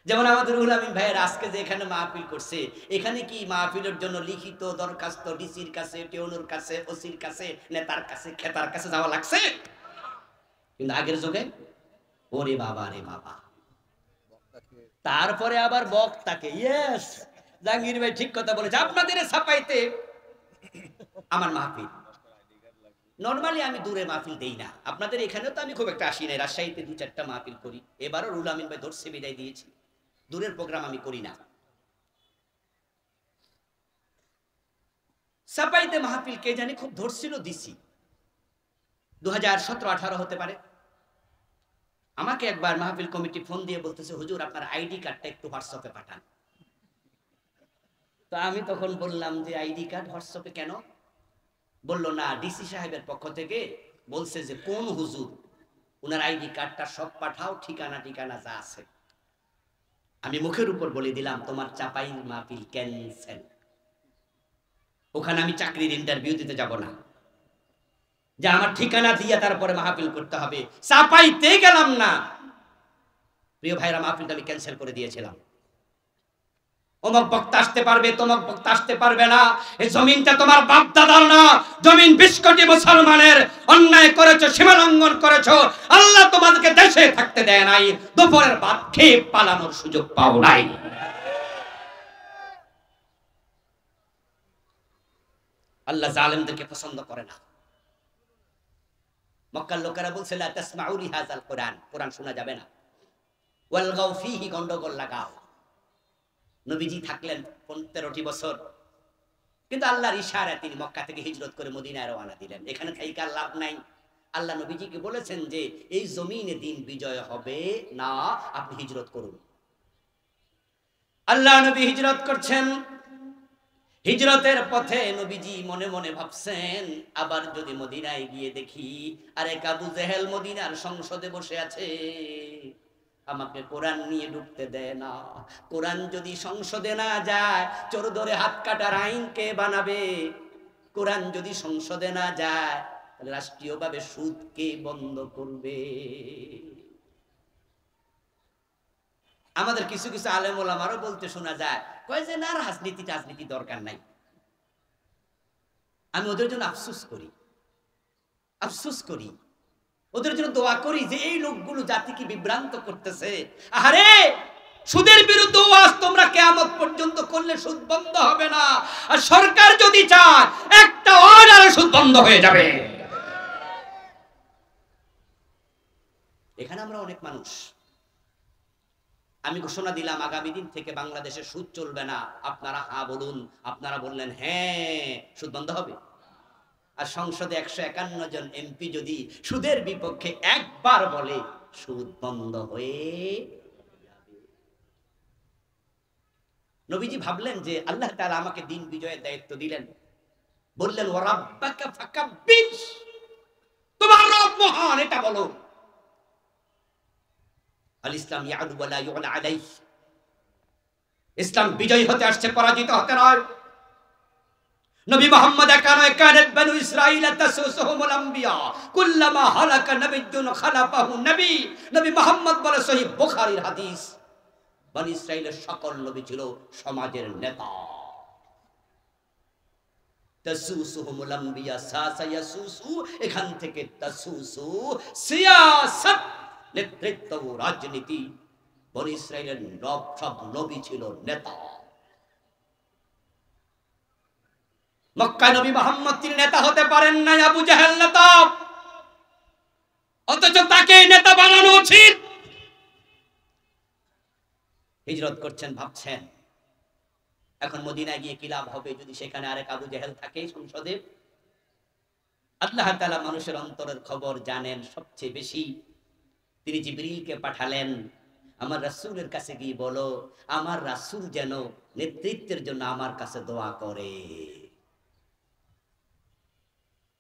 যেমন আমাদের রুহুল আমিন ভাইয়ের আজকে যে এখানে মাহফিল করছে, এখানে কি মাহফিলের জন্য লিখিত দরখাস্ত ডিসির কাছে, টিউনোর কাছে, ওসির কাছে, নেতার কাছে, খেতার কাছে যাওয়া লাগছে? কিন্তু আগের যুগে ওরে বাবা রে বাবা। তারপরে আবার বক্তাকে, ইয়েস জাহাঙ্গীর ভাই ঠিক কথা বলেছে, আপনাদের ছাপাইতে আমার মাহফিল। নরমালি আমি দূরে মাহফিল দেই না, আপনাদের এখানেও তো আমি খুব একটা আসি নাই, রাজশাহীতে 2-4টা মাহফিল করি। এবারও রুহুল আমিন ভাই ধরছে বিদায় দিয়েছি, দূরের প্রোগ্রাম আমি করি না। ছাপাইতে মাহফিল কে জানি খুব ধরছিল, দিছি 2017-18 হতে পারে। আমাকে একবার মাহফিল কমিটি ফোন দিয়ে বলতেছে, হুজুর আপনার আইডি কার্ডটা একটু হোয়াটসঅ্যাপে পাঠান। তো আমি তখন বললাম যে আইডি কার্ড হোয়াটসঅ্যাপে কেন? বলল না, ডিসি সাহেবের পক্ষ থেকে বলছে যে কোন হুজুর উনার আইডি কার্ডটা সব পাঠাও, ঠিকানা ঠিকানা যা আছে। আমি মুখের উপর বলে দিলাম তোমার চাপাই মাহফিল ক্যান্সেল, ওখানে আমি চাকরির ইন্টারভিউ দিতে যাব না, যে আমার ঠিকানা দিয়ে তারপরে মাহফিল করতে হবে। চাপাইতে গেলাম না, প্রিয় ভাইরা, মাহফিলটা আমি ক্যান্সেল করে দিয়েছিলাম। অমুক বক্তা আসতে পারবে, তমুক বক্তা আসতে পারবে না। এই জমিনটা তোমার বাপ দাদার না, জমিন 20 কোটি মুসলমানের। অন্যায় করেছো, সীমা লঙ্ঘন করেছো, আল্লাহ তোমাদেরকে দেশে থাকতে দেয় নাই, দুপুরের ভাত খেয়ে পালানোর সুযোগ পাও নাই। আল্লাহ জালেমদেরকে পছন্দ করে না। মক্কার লোকেরা বলছে লা তাসমাউ লিহাযাল কুরআন, কোরআন শোনা যাবে না। ওয়ালগাউ ফীহি, গন্ডগোল লাগাও। নবীজি থাকলেন 13টি বছর, কিন্তু আল্লাহর ইশারায় তিনি মক্কা থেকে হিজরত করে মদিনায় রওনা দিলেন। এখানে থাইকা লাভ নাই। আল্লাহ নবীজিকে বলেছেন যে এই জমিনে দিন বিজয় হবে না, আপনি হিজরত করুন। আল্লাহ নবী হিজরত করছেন। হিজরতের পথে নবীজি মনে মনে ভাবছেন, আবার যদি মদিনায় গিয়ে দেখি আরে আবু জেহেল মদিনার সংসদে বসে আছে, আমাকে কোরআন নিয়ে ঢুকতে দেয় না। কোরআন যদি সংসদে না যায়, চোর ধরে হাত কাটার আইন কে বানাবে? কোরআন যদি সংসদে না যায়, রাষ্ট্রীয়ভাবে সুদ কে বন্ধ করবে? আমাদের কিছু কিছু আলেম ওলামারও বলতে শোনা যায়, কয় যে না, রাজনীতি দরকার নাই। আমি ওদের জন্য আফসোস করি, ওদের জন্য দোয়া করি যে এই লোকগুলো জাতিকে বিভ্রান্ত করতেছে। আরে সুদের বিরুদ্ধে ওয়াজ তোমরা কিয়ামত পর্যন্ত করলে সুদ বন্ধ হবে না, আর সরকার যদি চায় একটা অর্ডারে সুদ বন্ধ হয়ে যাবে। এখানে আমরা অনেক মানুষ, আমি ঘোষণা দিলাম আগামী দিন থেকে বাংলাদেশে সুদ চলবে না, আপনারা হ্যাঁ বলুন। আপনারা বললেন হ্যাঁ, সুদ বন্ধ হবে। আর সংসদে 151 জন এমপি যদি সুদের বিপক্ষে একবার বলে, সুদ বন্ধ হয়ে যাবে। নবীজি ভাবলেন যে আল্লাহ তাআলা আমাকে দিন বিজয়ের দায়িত্ব দিলেন, বললেন ওয়া রাব্বাকা ফাকাব্বির, তোমার রব মহান, এটা বলো। আল ইসলাম ইয়াদু ওয়া লা ইউলা আলাইহি, ইসলাম বিজয়ী হতে আসছে, পরাজিত হতে নয়। নবী মুহাম্মদ একানয় কানাত বনু ইসরাঈল তাসুসুহুমুল আম্বিয়া কুল্লামা হালাকা নাবিয়্যুন খালাফাহু নবী। নবী মুহাম্মদ বলে, সহিহ বুখারীর হাদিস, বনি ইসরাঈলের সকল নবী ছিল সমাজের নেতা। তাসুসুহুমুল আম্বিয়া সাসায়াসুসু, এখান থেকে তাসুসু সিয়াসাত, নেতৃত্ব, রাজনীতি। বনি ইসরাঈলের সব নবী ছিল নেতা। মক্কা নবী মুহাম্মদ তিনি নেতা হতে পারেন নাই, আবু জাহেল নেতা, অথচ তাকে নেতা বানানো উচিত। হিজরত করছেন, ভাবছেন এখন মদিনায় গিয়ে কি লাভ হবে যদি সেখানে আরেক আবু জাহেল থাকে সংসদে। আল্লাহ তাআলা মানুষের অন্তরের খবর জানেন সবচেয়ে বেশি। তিনি জিবরিলকে পাঠালেন, আমার রাসূলের কাছে গিয়ে বলো আমার রাসূল যেন নেতৃত্বের জন্য আমার কাছে দোয়া করে।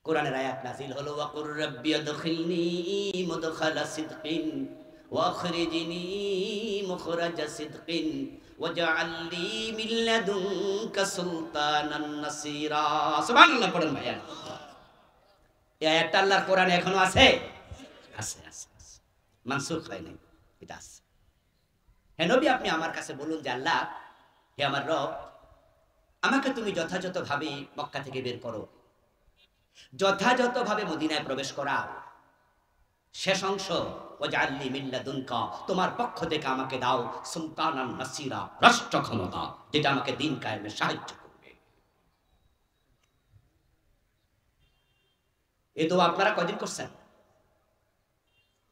কোরআনের আয়াত নাযিল হলো, ওয়াকুর রাব্বি আদখিলনি মুদখালা সিদকিন ওয়া আখরিজনি মুখরাজা সিদকিন ওয়াজআল লি মিন লাদুনকা সুলতানান নাসীরা। সুবহানাল্লাহ পড়েন ভাইয়া। এই আয়াতটা আল্লাহর কোরআনে এখনো আছে? আছে। মানসুখ হয় নাই, এটা আছে। হে নবী, আপনি আমার কাছে বলুন যে আল্লাহ, হে আমার রব, আমাকে তুমি যথাযথভাবে মক্কা থেকে বের করো, যথাযথভাবে মদিনায় প্রবেশ করা। শেষ অংশ, ওয়াজআল লি মিন লাদুনকা, তোমার পক্ষ থেকে আমাকে দাও সুলতানান নাসীরা, রাষ্ট্র ক্ষমতা, যেটা আমাকে দিন কায়েমে সাহায্য করবে। এই দোয়া আপনারা কয়দিন করছেন?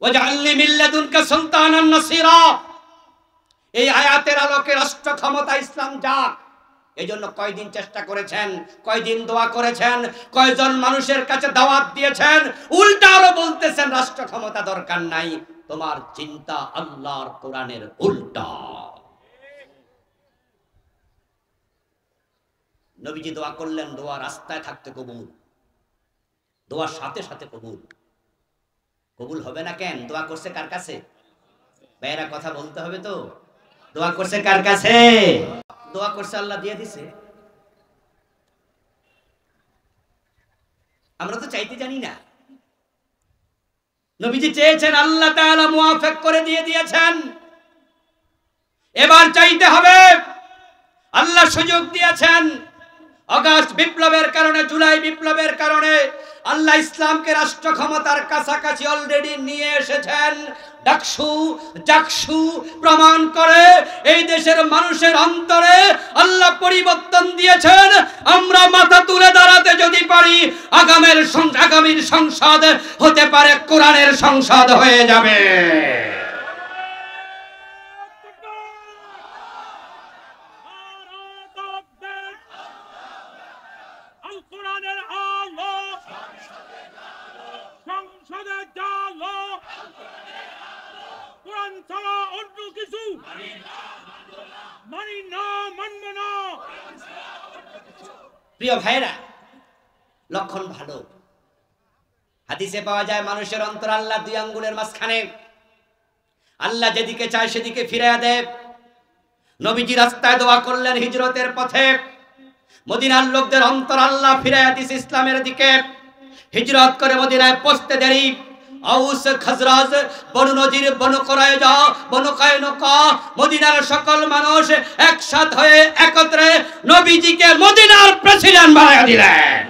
ওয়াজআল লি মিন লাদুনকা সুলতানান নাসীরা, এই আয়াতের আলোকে রাষ্ট্র ক্ষমতা ইসলাম যাক, এজন্য কয়দিন চেষ্টা করেছেন, কয়দিন দোয়া করেছেন, কয়জন মানুষের কাছে দাওয়াত দিয়েছেন, উল্টা আরো বলতেছেন রাষ্ট্র ক্ষমতা দরকার নাই, তোমার চিন্তা আল্লাহর কোরআনের উল্টা। নবীজি দোয়া করলেন, দোয়া রাস্তায় থাকতে কবুল, দোয়ার সাথে সাথে কবুল। কবুল হবে না কেন? দোয়া করছে কার কাছে? ভাইয়েরা কথা বলতে হবে তো। দোয়া করছে কার কাছে? দোয়া করছে, আল্লাহ দিয়ে দিছে। আমরা তো চাইতে জানি না। নবীজি চেয়েছেন, আল্লাহ তাআলা মুওয়াফিক করে দিয়েছেন। এবার চাইতে হবে। আল্লাহ সুযোগ দিয়েছেন। আগস্ট বিপ্লবের কারণে, জুলাই বিপ্লবের কারণে আল্লাহ ইসলামকে রাষ্ট্র ক্ষমতার কাছাকাছি অলরেডি নিয়ে এসেছেন। ডাকসু প্রমাণ করে এই দেশের মানুষের অন্তরে আল্লাহ পরিবর্তন দিয়েছেন। আমরা মাথা তুলে দাঁড়াতে যদি পারি, আগামীর সংসদ হতে পারে কোরআনের সংসদ হয়ে যাবে। প্রিয় ভাইরা, লক্ষণ ভালো। হাদিসে পাওয়া যায় মানুষের অন্তর আল্লাহ দুই আঙ্গুলের মাঝখানে, আল্লাহ যেদিকে চায় সেদিকে ফিরিয়ে দেয়। নবীজি রাস্তায় দোয়া করলেন হিজরতের পথে, মদিনার লোকদের অন্তর আল্লাহ ফিরিয়ে দিয়েছে ইসলামের দিকে। হিজরত করে মদিনায় পৌঁছতে দেরি, আউস খাজরাজ, বনু নজির, বনু কুরাইজা, বনু কায়নুকা, মদিনার সকল মানুষ একসাথ হয়ে একত্রে নবীজিকে মদিনার প্রেসিডেন্ট বানায়া দিলেন।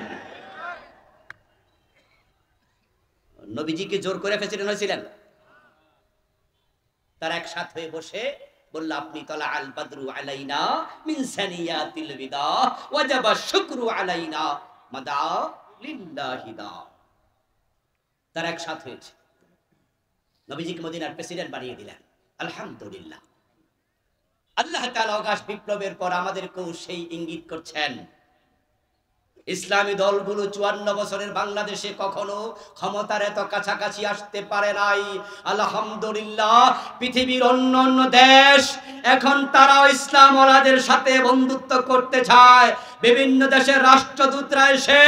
নবীজিকে জোর করে প্রেসিডেন্ট হয়েছিলেন। তারা একসাথ হয়ে বসে বলল, আপনি তলা আল বদরু আলাইনা মিন সানিয়াতিল বিদা ওয়াজাবা শুকরু আলাইনা মাদা লিল্লাহি দা। তারা একসাথ হয়েছে, নবীজিকে মদিনার প্রেসিডেন্ট বানিয়ে দিলেন। আলহামদুলিল্লাহ। আল্লাহ তাআলা অগাস্ট বিপ্লবের পর আমাদেরকেও সেই ইঙ্গিত করছেন। ইসলামী দলগুলো 54 বছরের বাংলাদেশে কখনো ক্ষমতার এত কাছাকাছি আসতে পারে নাই। আলহামদুলিল্লাহ, পৃথিবীর অন্য অন্য দেশ এখন তারাও ইসলাম ওয়ালাদের সাথে বন্ধুত্ব করতে চায়। বিভিন্ন দেশের রাষ্ট্রদূতরা এসে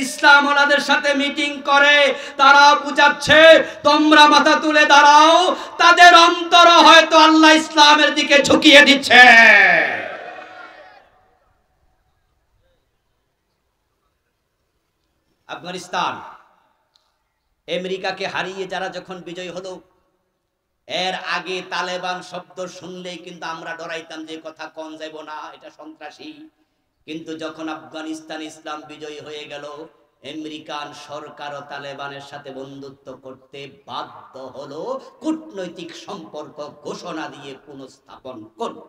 ইসলাম ওয়ালাদের সাথে মিটিং করে, তারা বুঝাচ্ছে তোমরা মাথা তুলে দাঁড়াও। তাদের অন্তর হয়তো আল্লাহ ইসলামের দিকে ঝুঁকিয়ে দিচ্ছে। আফগানিস্তান আমেরিকাকে হারিয়ে যারা যখন বিজয় হলো, এর আগে তালেবান শব্দ শুনলেই কিন্তু আমরা ডরাইতাম যে কথা কোন যাব না, এটা সন্ত্রাসী। কিন্তু যখন আফগানিস্তান ইসলাম বিজয়ী হয়ে গেল, আমেরিকান সরকার ও তালেবানের সাথে বন্ধুত্ব করতে বাধ্য হলো, কূটনৈতিক সম্পর্ক ঘোষণা দিয়ে পুনঃস্থাপন করল।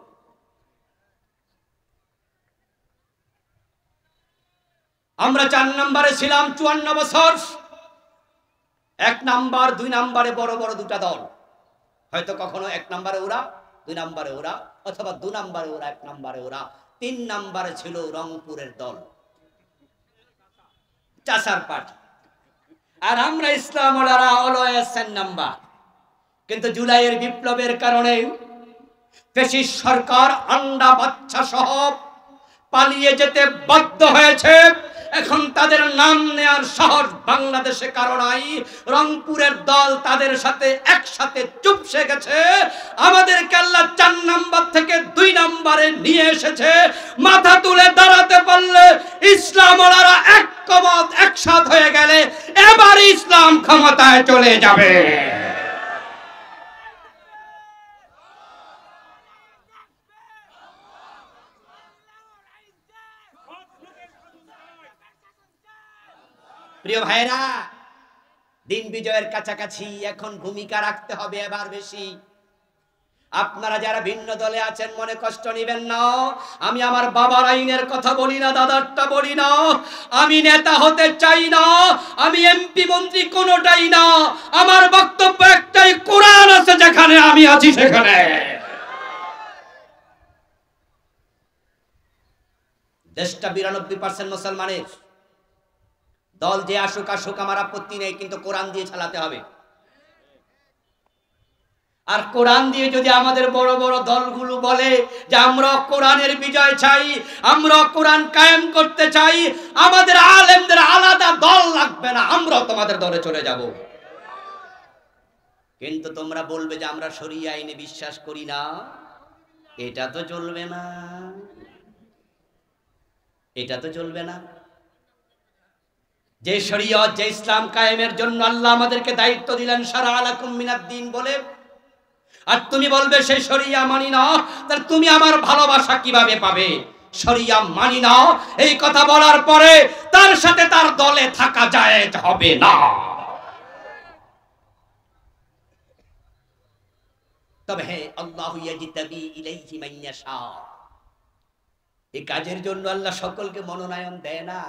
আমরা 4 নম্বরে ছিলাম 54 বছর। 1 নাম্বার 2 নাম্বারে বড় বড় দুটা দল, হয়তো কখনো 1 নম্বরে ওরা, 2 নম্বরে ওরা, অথবা 2 নম্বরে ওরা, 1 নম্বরে ওরা। 3 নম্বরে ছিল রংপুরের দল, চাচার পার্টি। আর আমরা ইসলাম ওলারা অলওয়েজ 4 নাম্বার। কিন্তু জুলাইয়ের বিপ্লবের কারণে ফ্যাসিস্ট সরকার আন্ডা বাচ্চা সহ পালিয়ে যেতে বাধ্য হয়েছে। এখন তাদের নাম নেয়ার সাহস বাংলাদেশে কারো নাই। রংপুরের দল তাদের সাথে একসাথে চুপসে গেছে। আমাদেরকে আল্লাহ 4 নাম্বার থেকে 2 নম্বরে নিয়ে এসেছে। মাথা তুলে দাঁড়াতে পারলে ইসলাম ওলারা ঐক্যমত একসাথ হয়ে গেলে এবার ইসলাম ক্ষমতায় চলে যাবে। প্রিয় ভাইরা, দিন বিজয়ের কাছাকাছি, এখন ভূমিকা রাখতে হবে এবার বেশি। আপনারা যারা ভিন্ন দলে আছেন মনে কষ্ট নেবেন না। আমি আমার বাবার আইনের কথা বলি না, দাদারটা বলি না। আমি নেতা হতে চাই না, আমি এমপি মন্ত্রী কোনোটাই না। আমার বক্তব্য একটাই, কোরআন আছে যেখানে আমি আছি সেখানে। দেশটা 92% মুসলমানের। দল যে আসুক আসুক আমার আপত্তি নেই, কিন্তু কোরআন দিয়ে চালাতে হবে। আর কোরআন দিয়ে যদি আমাদের বড় বড় দলগুলো বলে যে আমরা কোরআনের বিজয় চাই, আমরা কোরআন কায়েম করতে চাই, আমাদের আলেমদের আলাদা দল লাগবে না, আমরা তোমাদের দলে চলে যাব। কিন্তু তোমরা বলবে যে আমরা শরিয়া আইনে বিশ্বাস করি না, এটা তো চলবে না, এটা তো চলবে না। যে শরীয়ত, যে ইসলাম কায়েমের জন্য আল্লাহ আমাদেরকে দায়িত্ব দিলেন, শারা আলাকুম মিনাদ-দ্বীন বলে, আর তুমি বলবে সেই শরিয়া মানি না, তাহলে তুমি আমার ভালোবাসা কিভাবে পাবে? শরিয়া মানি না এই কথা বলার পরে তার সাথে তার দলে থাকা জায়েজ হবে না। তবে হে আল্লাহু ইয়াজতাবি ইলাইহি মান ইয়াশা, এই কাজের জন্য আল্লাহ সকলকে মনোনয়ন দেয় না।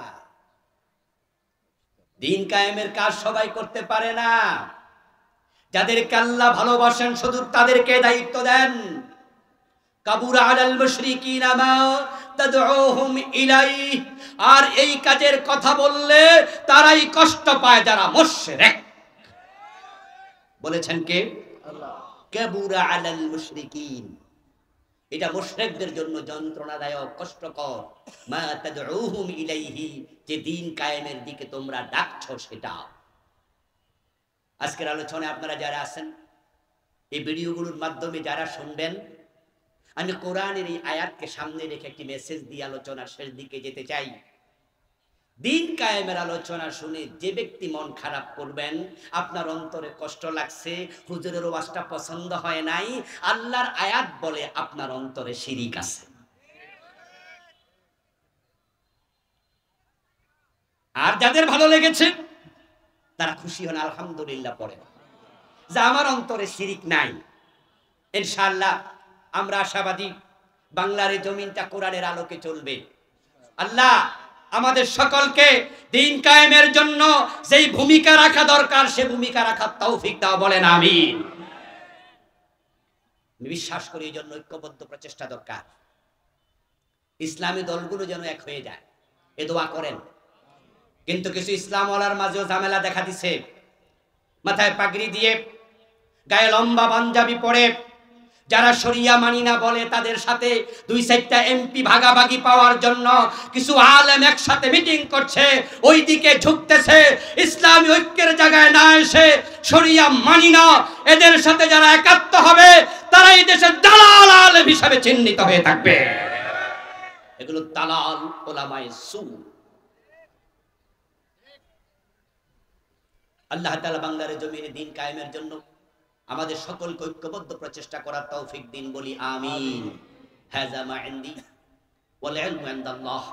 দিন কায়েমের কাজ সবাই করতে পারে না। যাদেরকে আল্লাহ ভালোবাসেন শুধু তাদেরকে দায়িত্ব দেন। কাবুরা আলাল মুশরিকিনা মা তাদউহুম ইলাইহি, আর এই কাজের কথা বললে তারাই কষ্ট পায় যারা মুশরিক। বলেছেন কে? আল্লাহ। কাবুরা আলাল মুশরিকিন, এটা মুশরিকদের জন্য যন্ত্রণাদায়ক, কষ্টকর। মা তাদউহুম ইলাইহি, যে দিন কায়েমের দিকে তোমরা ডাকছো সেটা। আজকের আলোচনায় আপনারা যারা আছেন, এই ভিডিওগুলোর মাধ্যমে যারা শুনবেন, আমি কোরআনের এই আয়াতকে সামনে রেখে একটি মেসেজ দিয়ে আলোচনার শেষ দিকে যেতে চাই। দিন কায়েমের আলোচনা শুনে যে ব্যক্তি মন খারাপ করবেন, আপনার অন্তরে কষ্ট লাগছে, হুজুরের ওয়াজটা পছন্দ হয় নাই, আল্লাহর আয়াত বলে আপনার অন্তরে শিরিক আছে। আর যাদের ভালো লেগেছে তারা খুশি হন, আলহামদুলিল্লাহ পড়েন যে আমার অন্তরে শিরিক নাই। ইনশাআল্লাহ আমরা আশাবাদী বাংলার এই জমিনটা কোরআনের আলোকে চলবে। আল্লাহ আমাদের সকলকে দিন কায়েমের জন্য যেই ভূমিকা রাখা দরকার সে ভূমিকা রাখার তৌফিক দাও, বলেন আমিন। আমি বিশ্বাস করি এই জন্য ঐক্যবদ্ধ প্রচেষ্টা দরকার। ইসলামী দলগুলো যেন এক হয়ে যায়, এ দোয়া করেন। কিন্তু কিছু ইসলামওয়ালার মাঝেও ঝামেলা দেখা দিছে। মাথায় পাগড়ি দিয়ে, গায়ে লম্বা পাঞ্জাবি পরে যারা শরিয়া মানি না বলে, তাদের সাথে 2-4টা এমপি ভাগাভাগি পাওয়ার জন্য কিছু আলেম একসাথে মিটিং করছে, ওই দিকে ঝুঁকতেছে। ইসলামী ঐক্যের জায়গায় না এসে শরিয়া মানি না, এদের সাথে যারা একাত্ম হবে তারা এই দেশের দালাল আলেম হিসাবে চিহ্নিত হয়ে থাকবে। এগুলো দালাল ওলামায়ে সু। আল্লাহ তাআলা বাংলার জমিনে দিন কায়েমের জন্য আমাদের সকলকে ঐক্যবদ্ধ প্রচেষ্টা করার তৌফিক দিন, বলি আমিন। হাযা মা ইনদি ওয়াল ইলমু ইনদাল্লাহ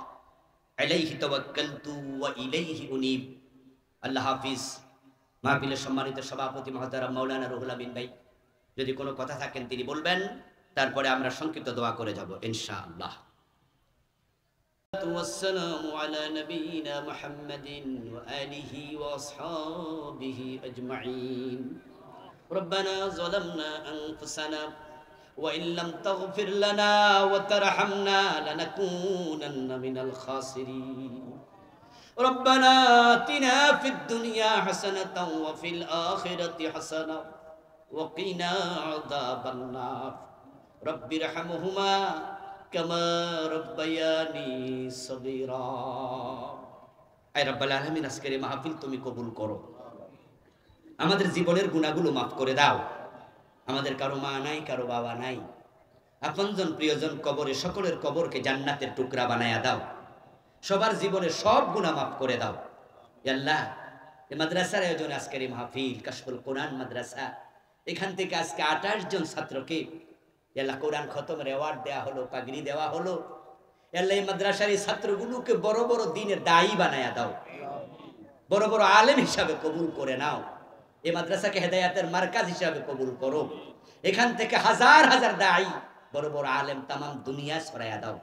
আলাইহি তাওয়াক্কালতু ওয়া ইলাইহি উনীব। আল্লাহ হাফেজ। মাহফিলের সম্মানিত সভাপতি মুহতারাম মাওলানা রুহুল আমিন ভাই, যদি কোনো কথা থাকেন তিনি বলবেন, তারপরে আমরা সংক্ষিপ্ত দোয়া করে যাব ইনশাআল্লাহ। والسلام على نبينا محمد وآله وأصحابه أجمعين. ربنا ظلمنا أنفسنا وإن لم تغفر لنا وترحمنا لنكونن من الخاسرين. ربنا آتنا في الدنيا حسنة وفي الآخرة حسنة وقنا عذاب النار. رب ارحمهما كما ربياني صغيرا. আয় রব্বুল আলামিন, আজকের এই মাহফিল তুমি কবুল করো। আমাদের জীবনের গুনাহগুলো মাফ করে দাও। আমাদের কারো মা নাই, কারো বাবা নাই, আপনজন প্রিয়জন কবরে, সকলের কবরকে জান্নাতের টুকরা বানায়া দাও। সবার জীবনের সব গুনাহ মাফ করে দাও। ইয়া আল্লাহ, এই মাদ্রাসার আয়োজনে আজকের এই মাহফিল কাশফুল কোরআন মাদ্রাসা, এখান থেকে আজকে 28 জন ছাত্রকে আল্লাহ কোরআন খতমের অ্যাওয়ার্ড দেওয়া হলো, পাগড়ি দেওয়া হলো। আল্লাহ এই মাদ্রাসার এই ছাত্রগুলোকে বড় বড় দ্বীনের দায়ী বানায়া দাও, বড় বড় আলেম হিসাবে কবুল করে নাও। এই মাদ্রাসাকে হেদায়েতের মার্কাজ হিসাবে কবুল করো। এখান থেকে হাজার হাজার দায়ী, বড় বড় আলেম তামাম দুনিয়া ছড়ায়া দাও।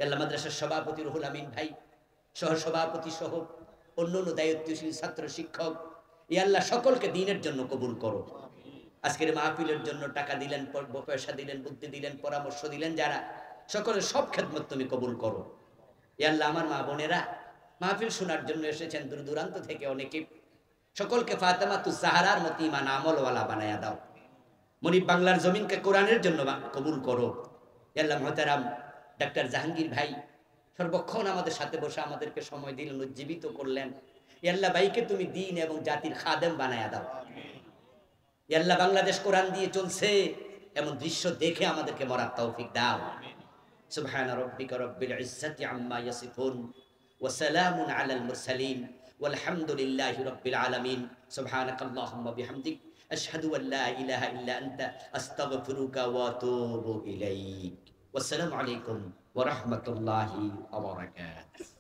আল্লাহ মাদ্রাসার সভাপতি রুহুল আমিন ভাই, সহ সভাপতি সহ অন্যান্য দায়িত্বশীল ছাত্র শিক্ষক, ইয়া আল্লাহ সকলকে দ্বীনের জন্য কবুল করো। আজকের মাহফিলের জন্য টাকা দিলেন, পয়সা দিলেন, বুদ্ধি দিলেন, পরামর্শ দিলেন, যারা সকলের সব খেদমত তুমি কবুল করো। ইয়া আল্লাহ, আমার মা বোনেরা মাহফিল শোনার জন্য এসেছেন দূর দূরান্ত থেকে অনেকে, সকলকে ফাতেমাতুজ জাহরার মতো ঈমান আমলওয়ালা বানায়া দাও। মনিব বাংলার জমিনকে কোরআনের জন্য কবুল করো। ইয়া আল্লাহ, মুহতারাম ডাক্তার জাহাঙ্গীর ভাই সর্বক্ষণ আমাদের সাথে বসে আমাদেরকে সময় দিলেন, উজ্জীবিত করলেন। ইয়া আল্লাহ, ভাইকে তুমি দ্বীন এবং জাতির খাদেম বানায়া দাও। ইয়া আল্লাহ, বাংলাদেশ কোরআন দিয়ে চলছে এমন দৃশ্য দেখে আমাদেরকে মরার তৌফিক দাও। সুবহান রাব্বিকা রাব্বিল ইজ্জাতি আম্মা ইয়াসিফুন ওয়া সালামুন আলাল মুরসালিন ওয়ালহামদুলিল্লাহি রাব্বিল আলামিন। সুবহানাকাল্লাহুম্মা বিহামদিক আশহাদু আল লা ইলাহা ইল্লা আনতা আস্তাগফিরুকা ওয়া আতুবু ইলাইক। ওয়াসসালামু আলাইকুম ওয়া রাহমাতুল্লাহি ওয়া বারাকাতুহু।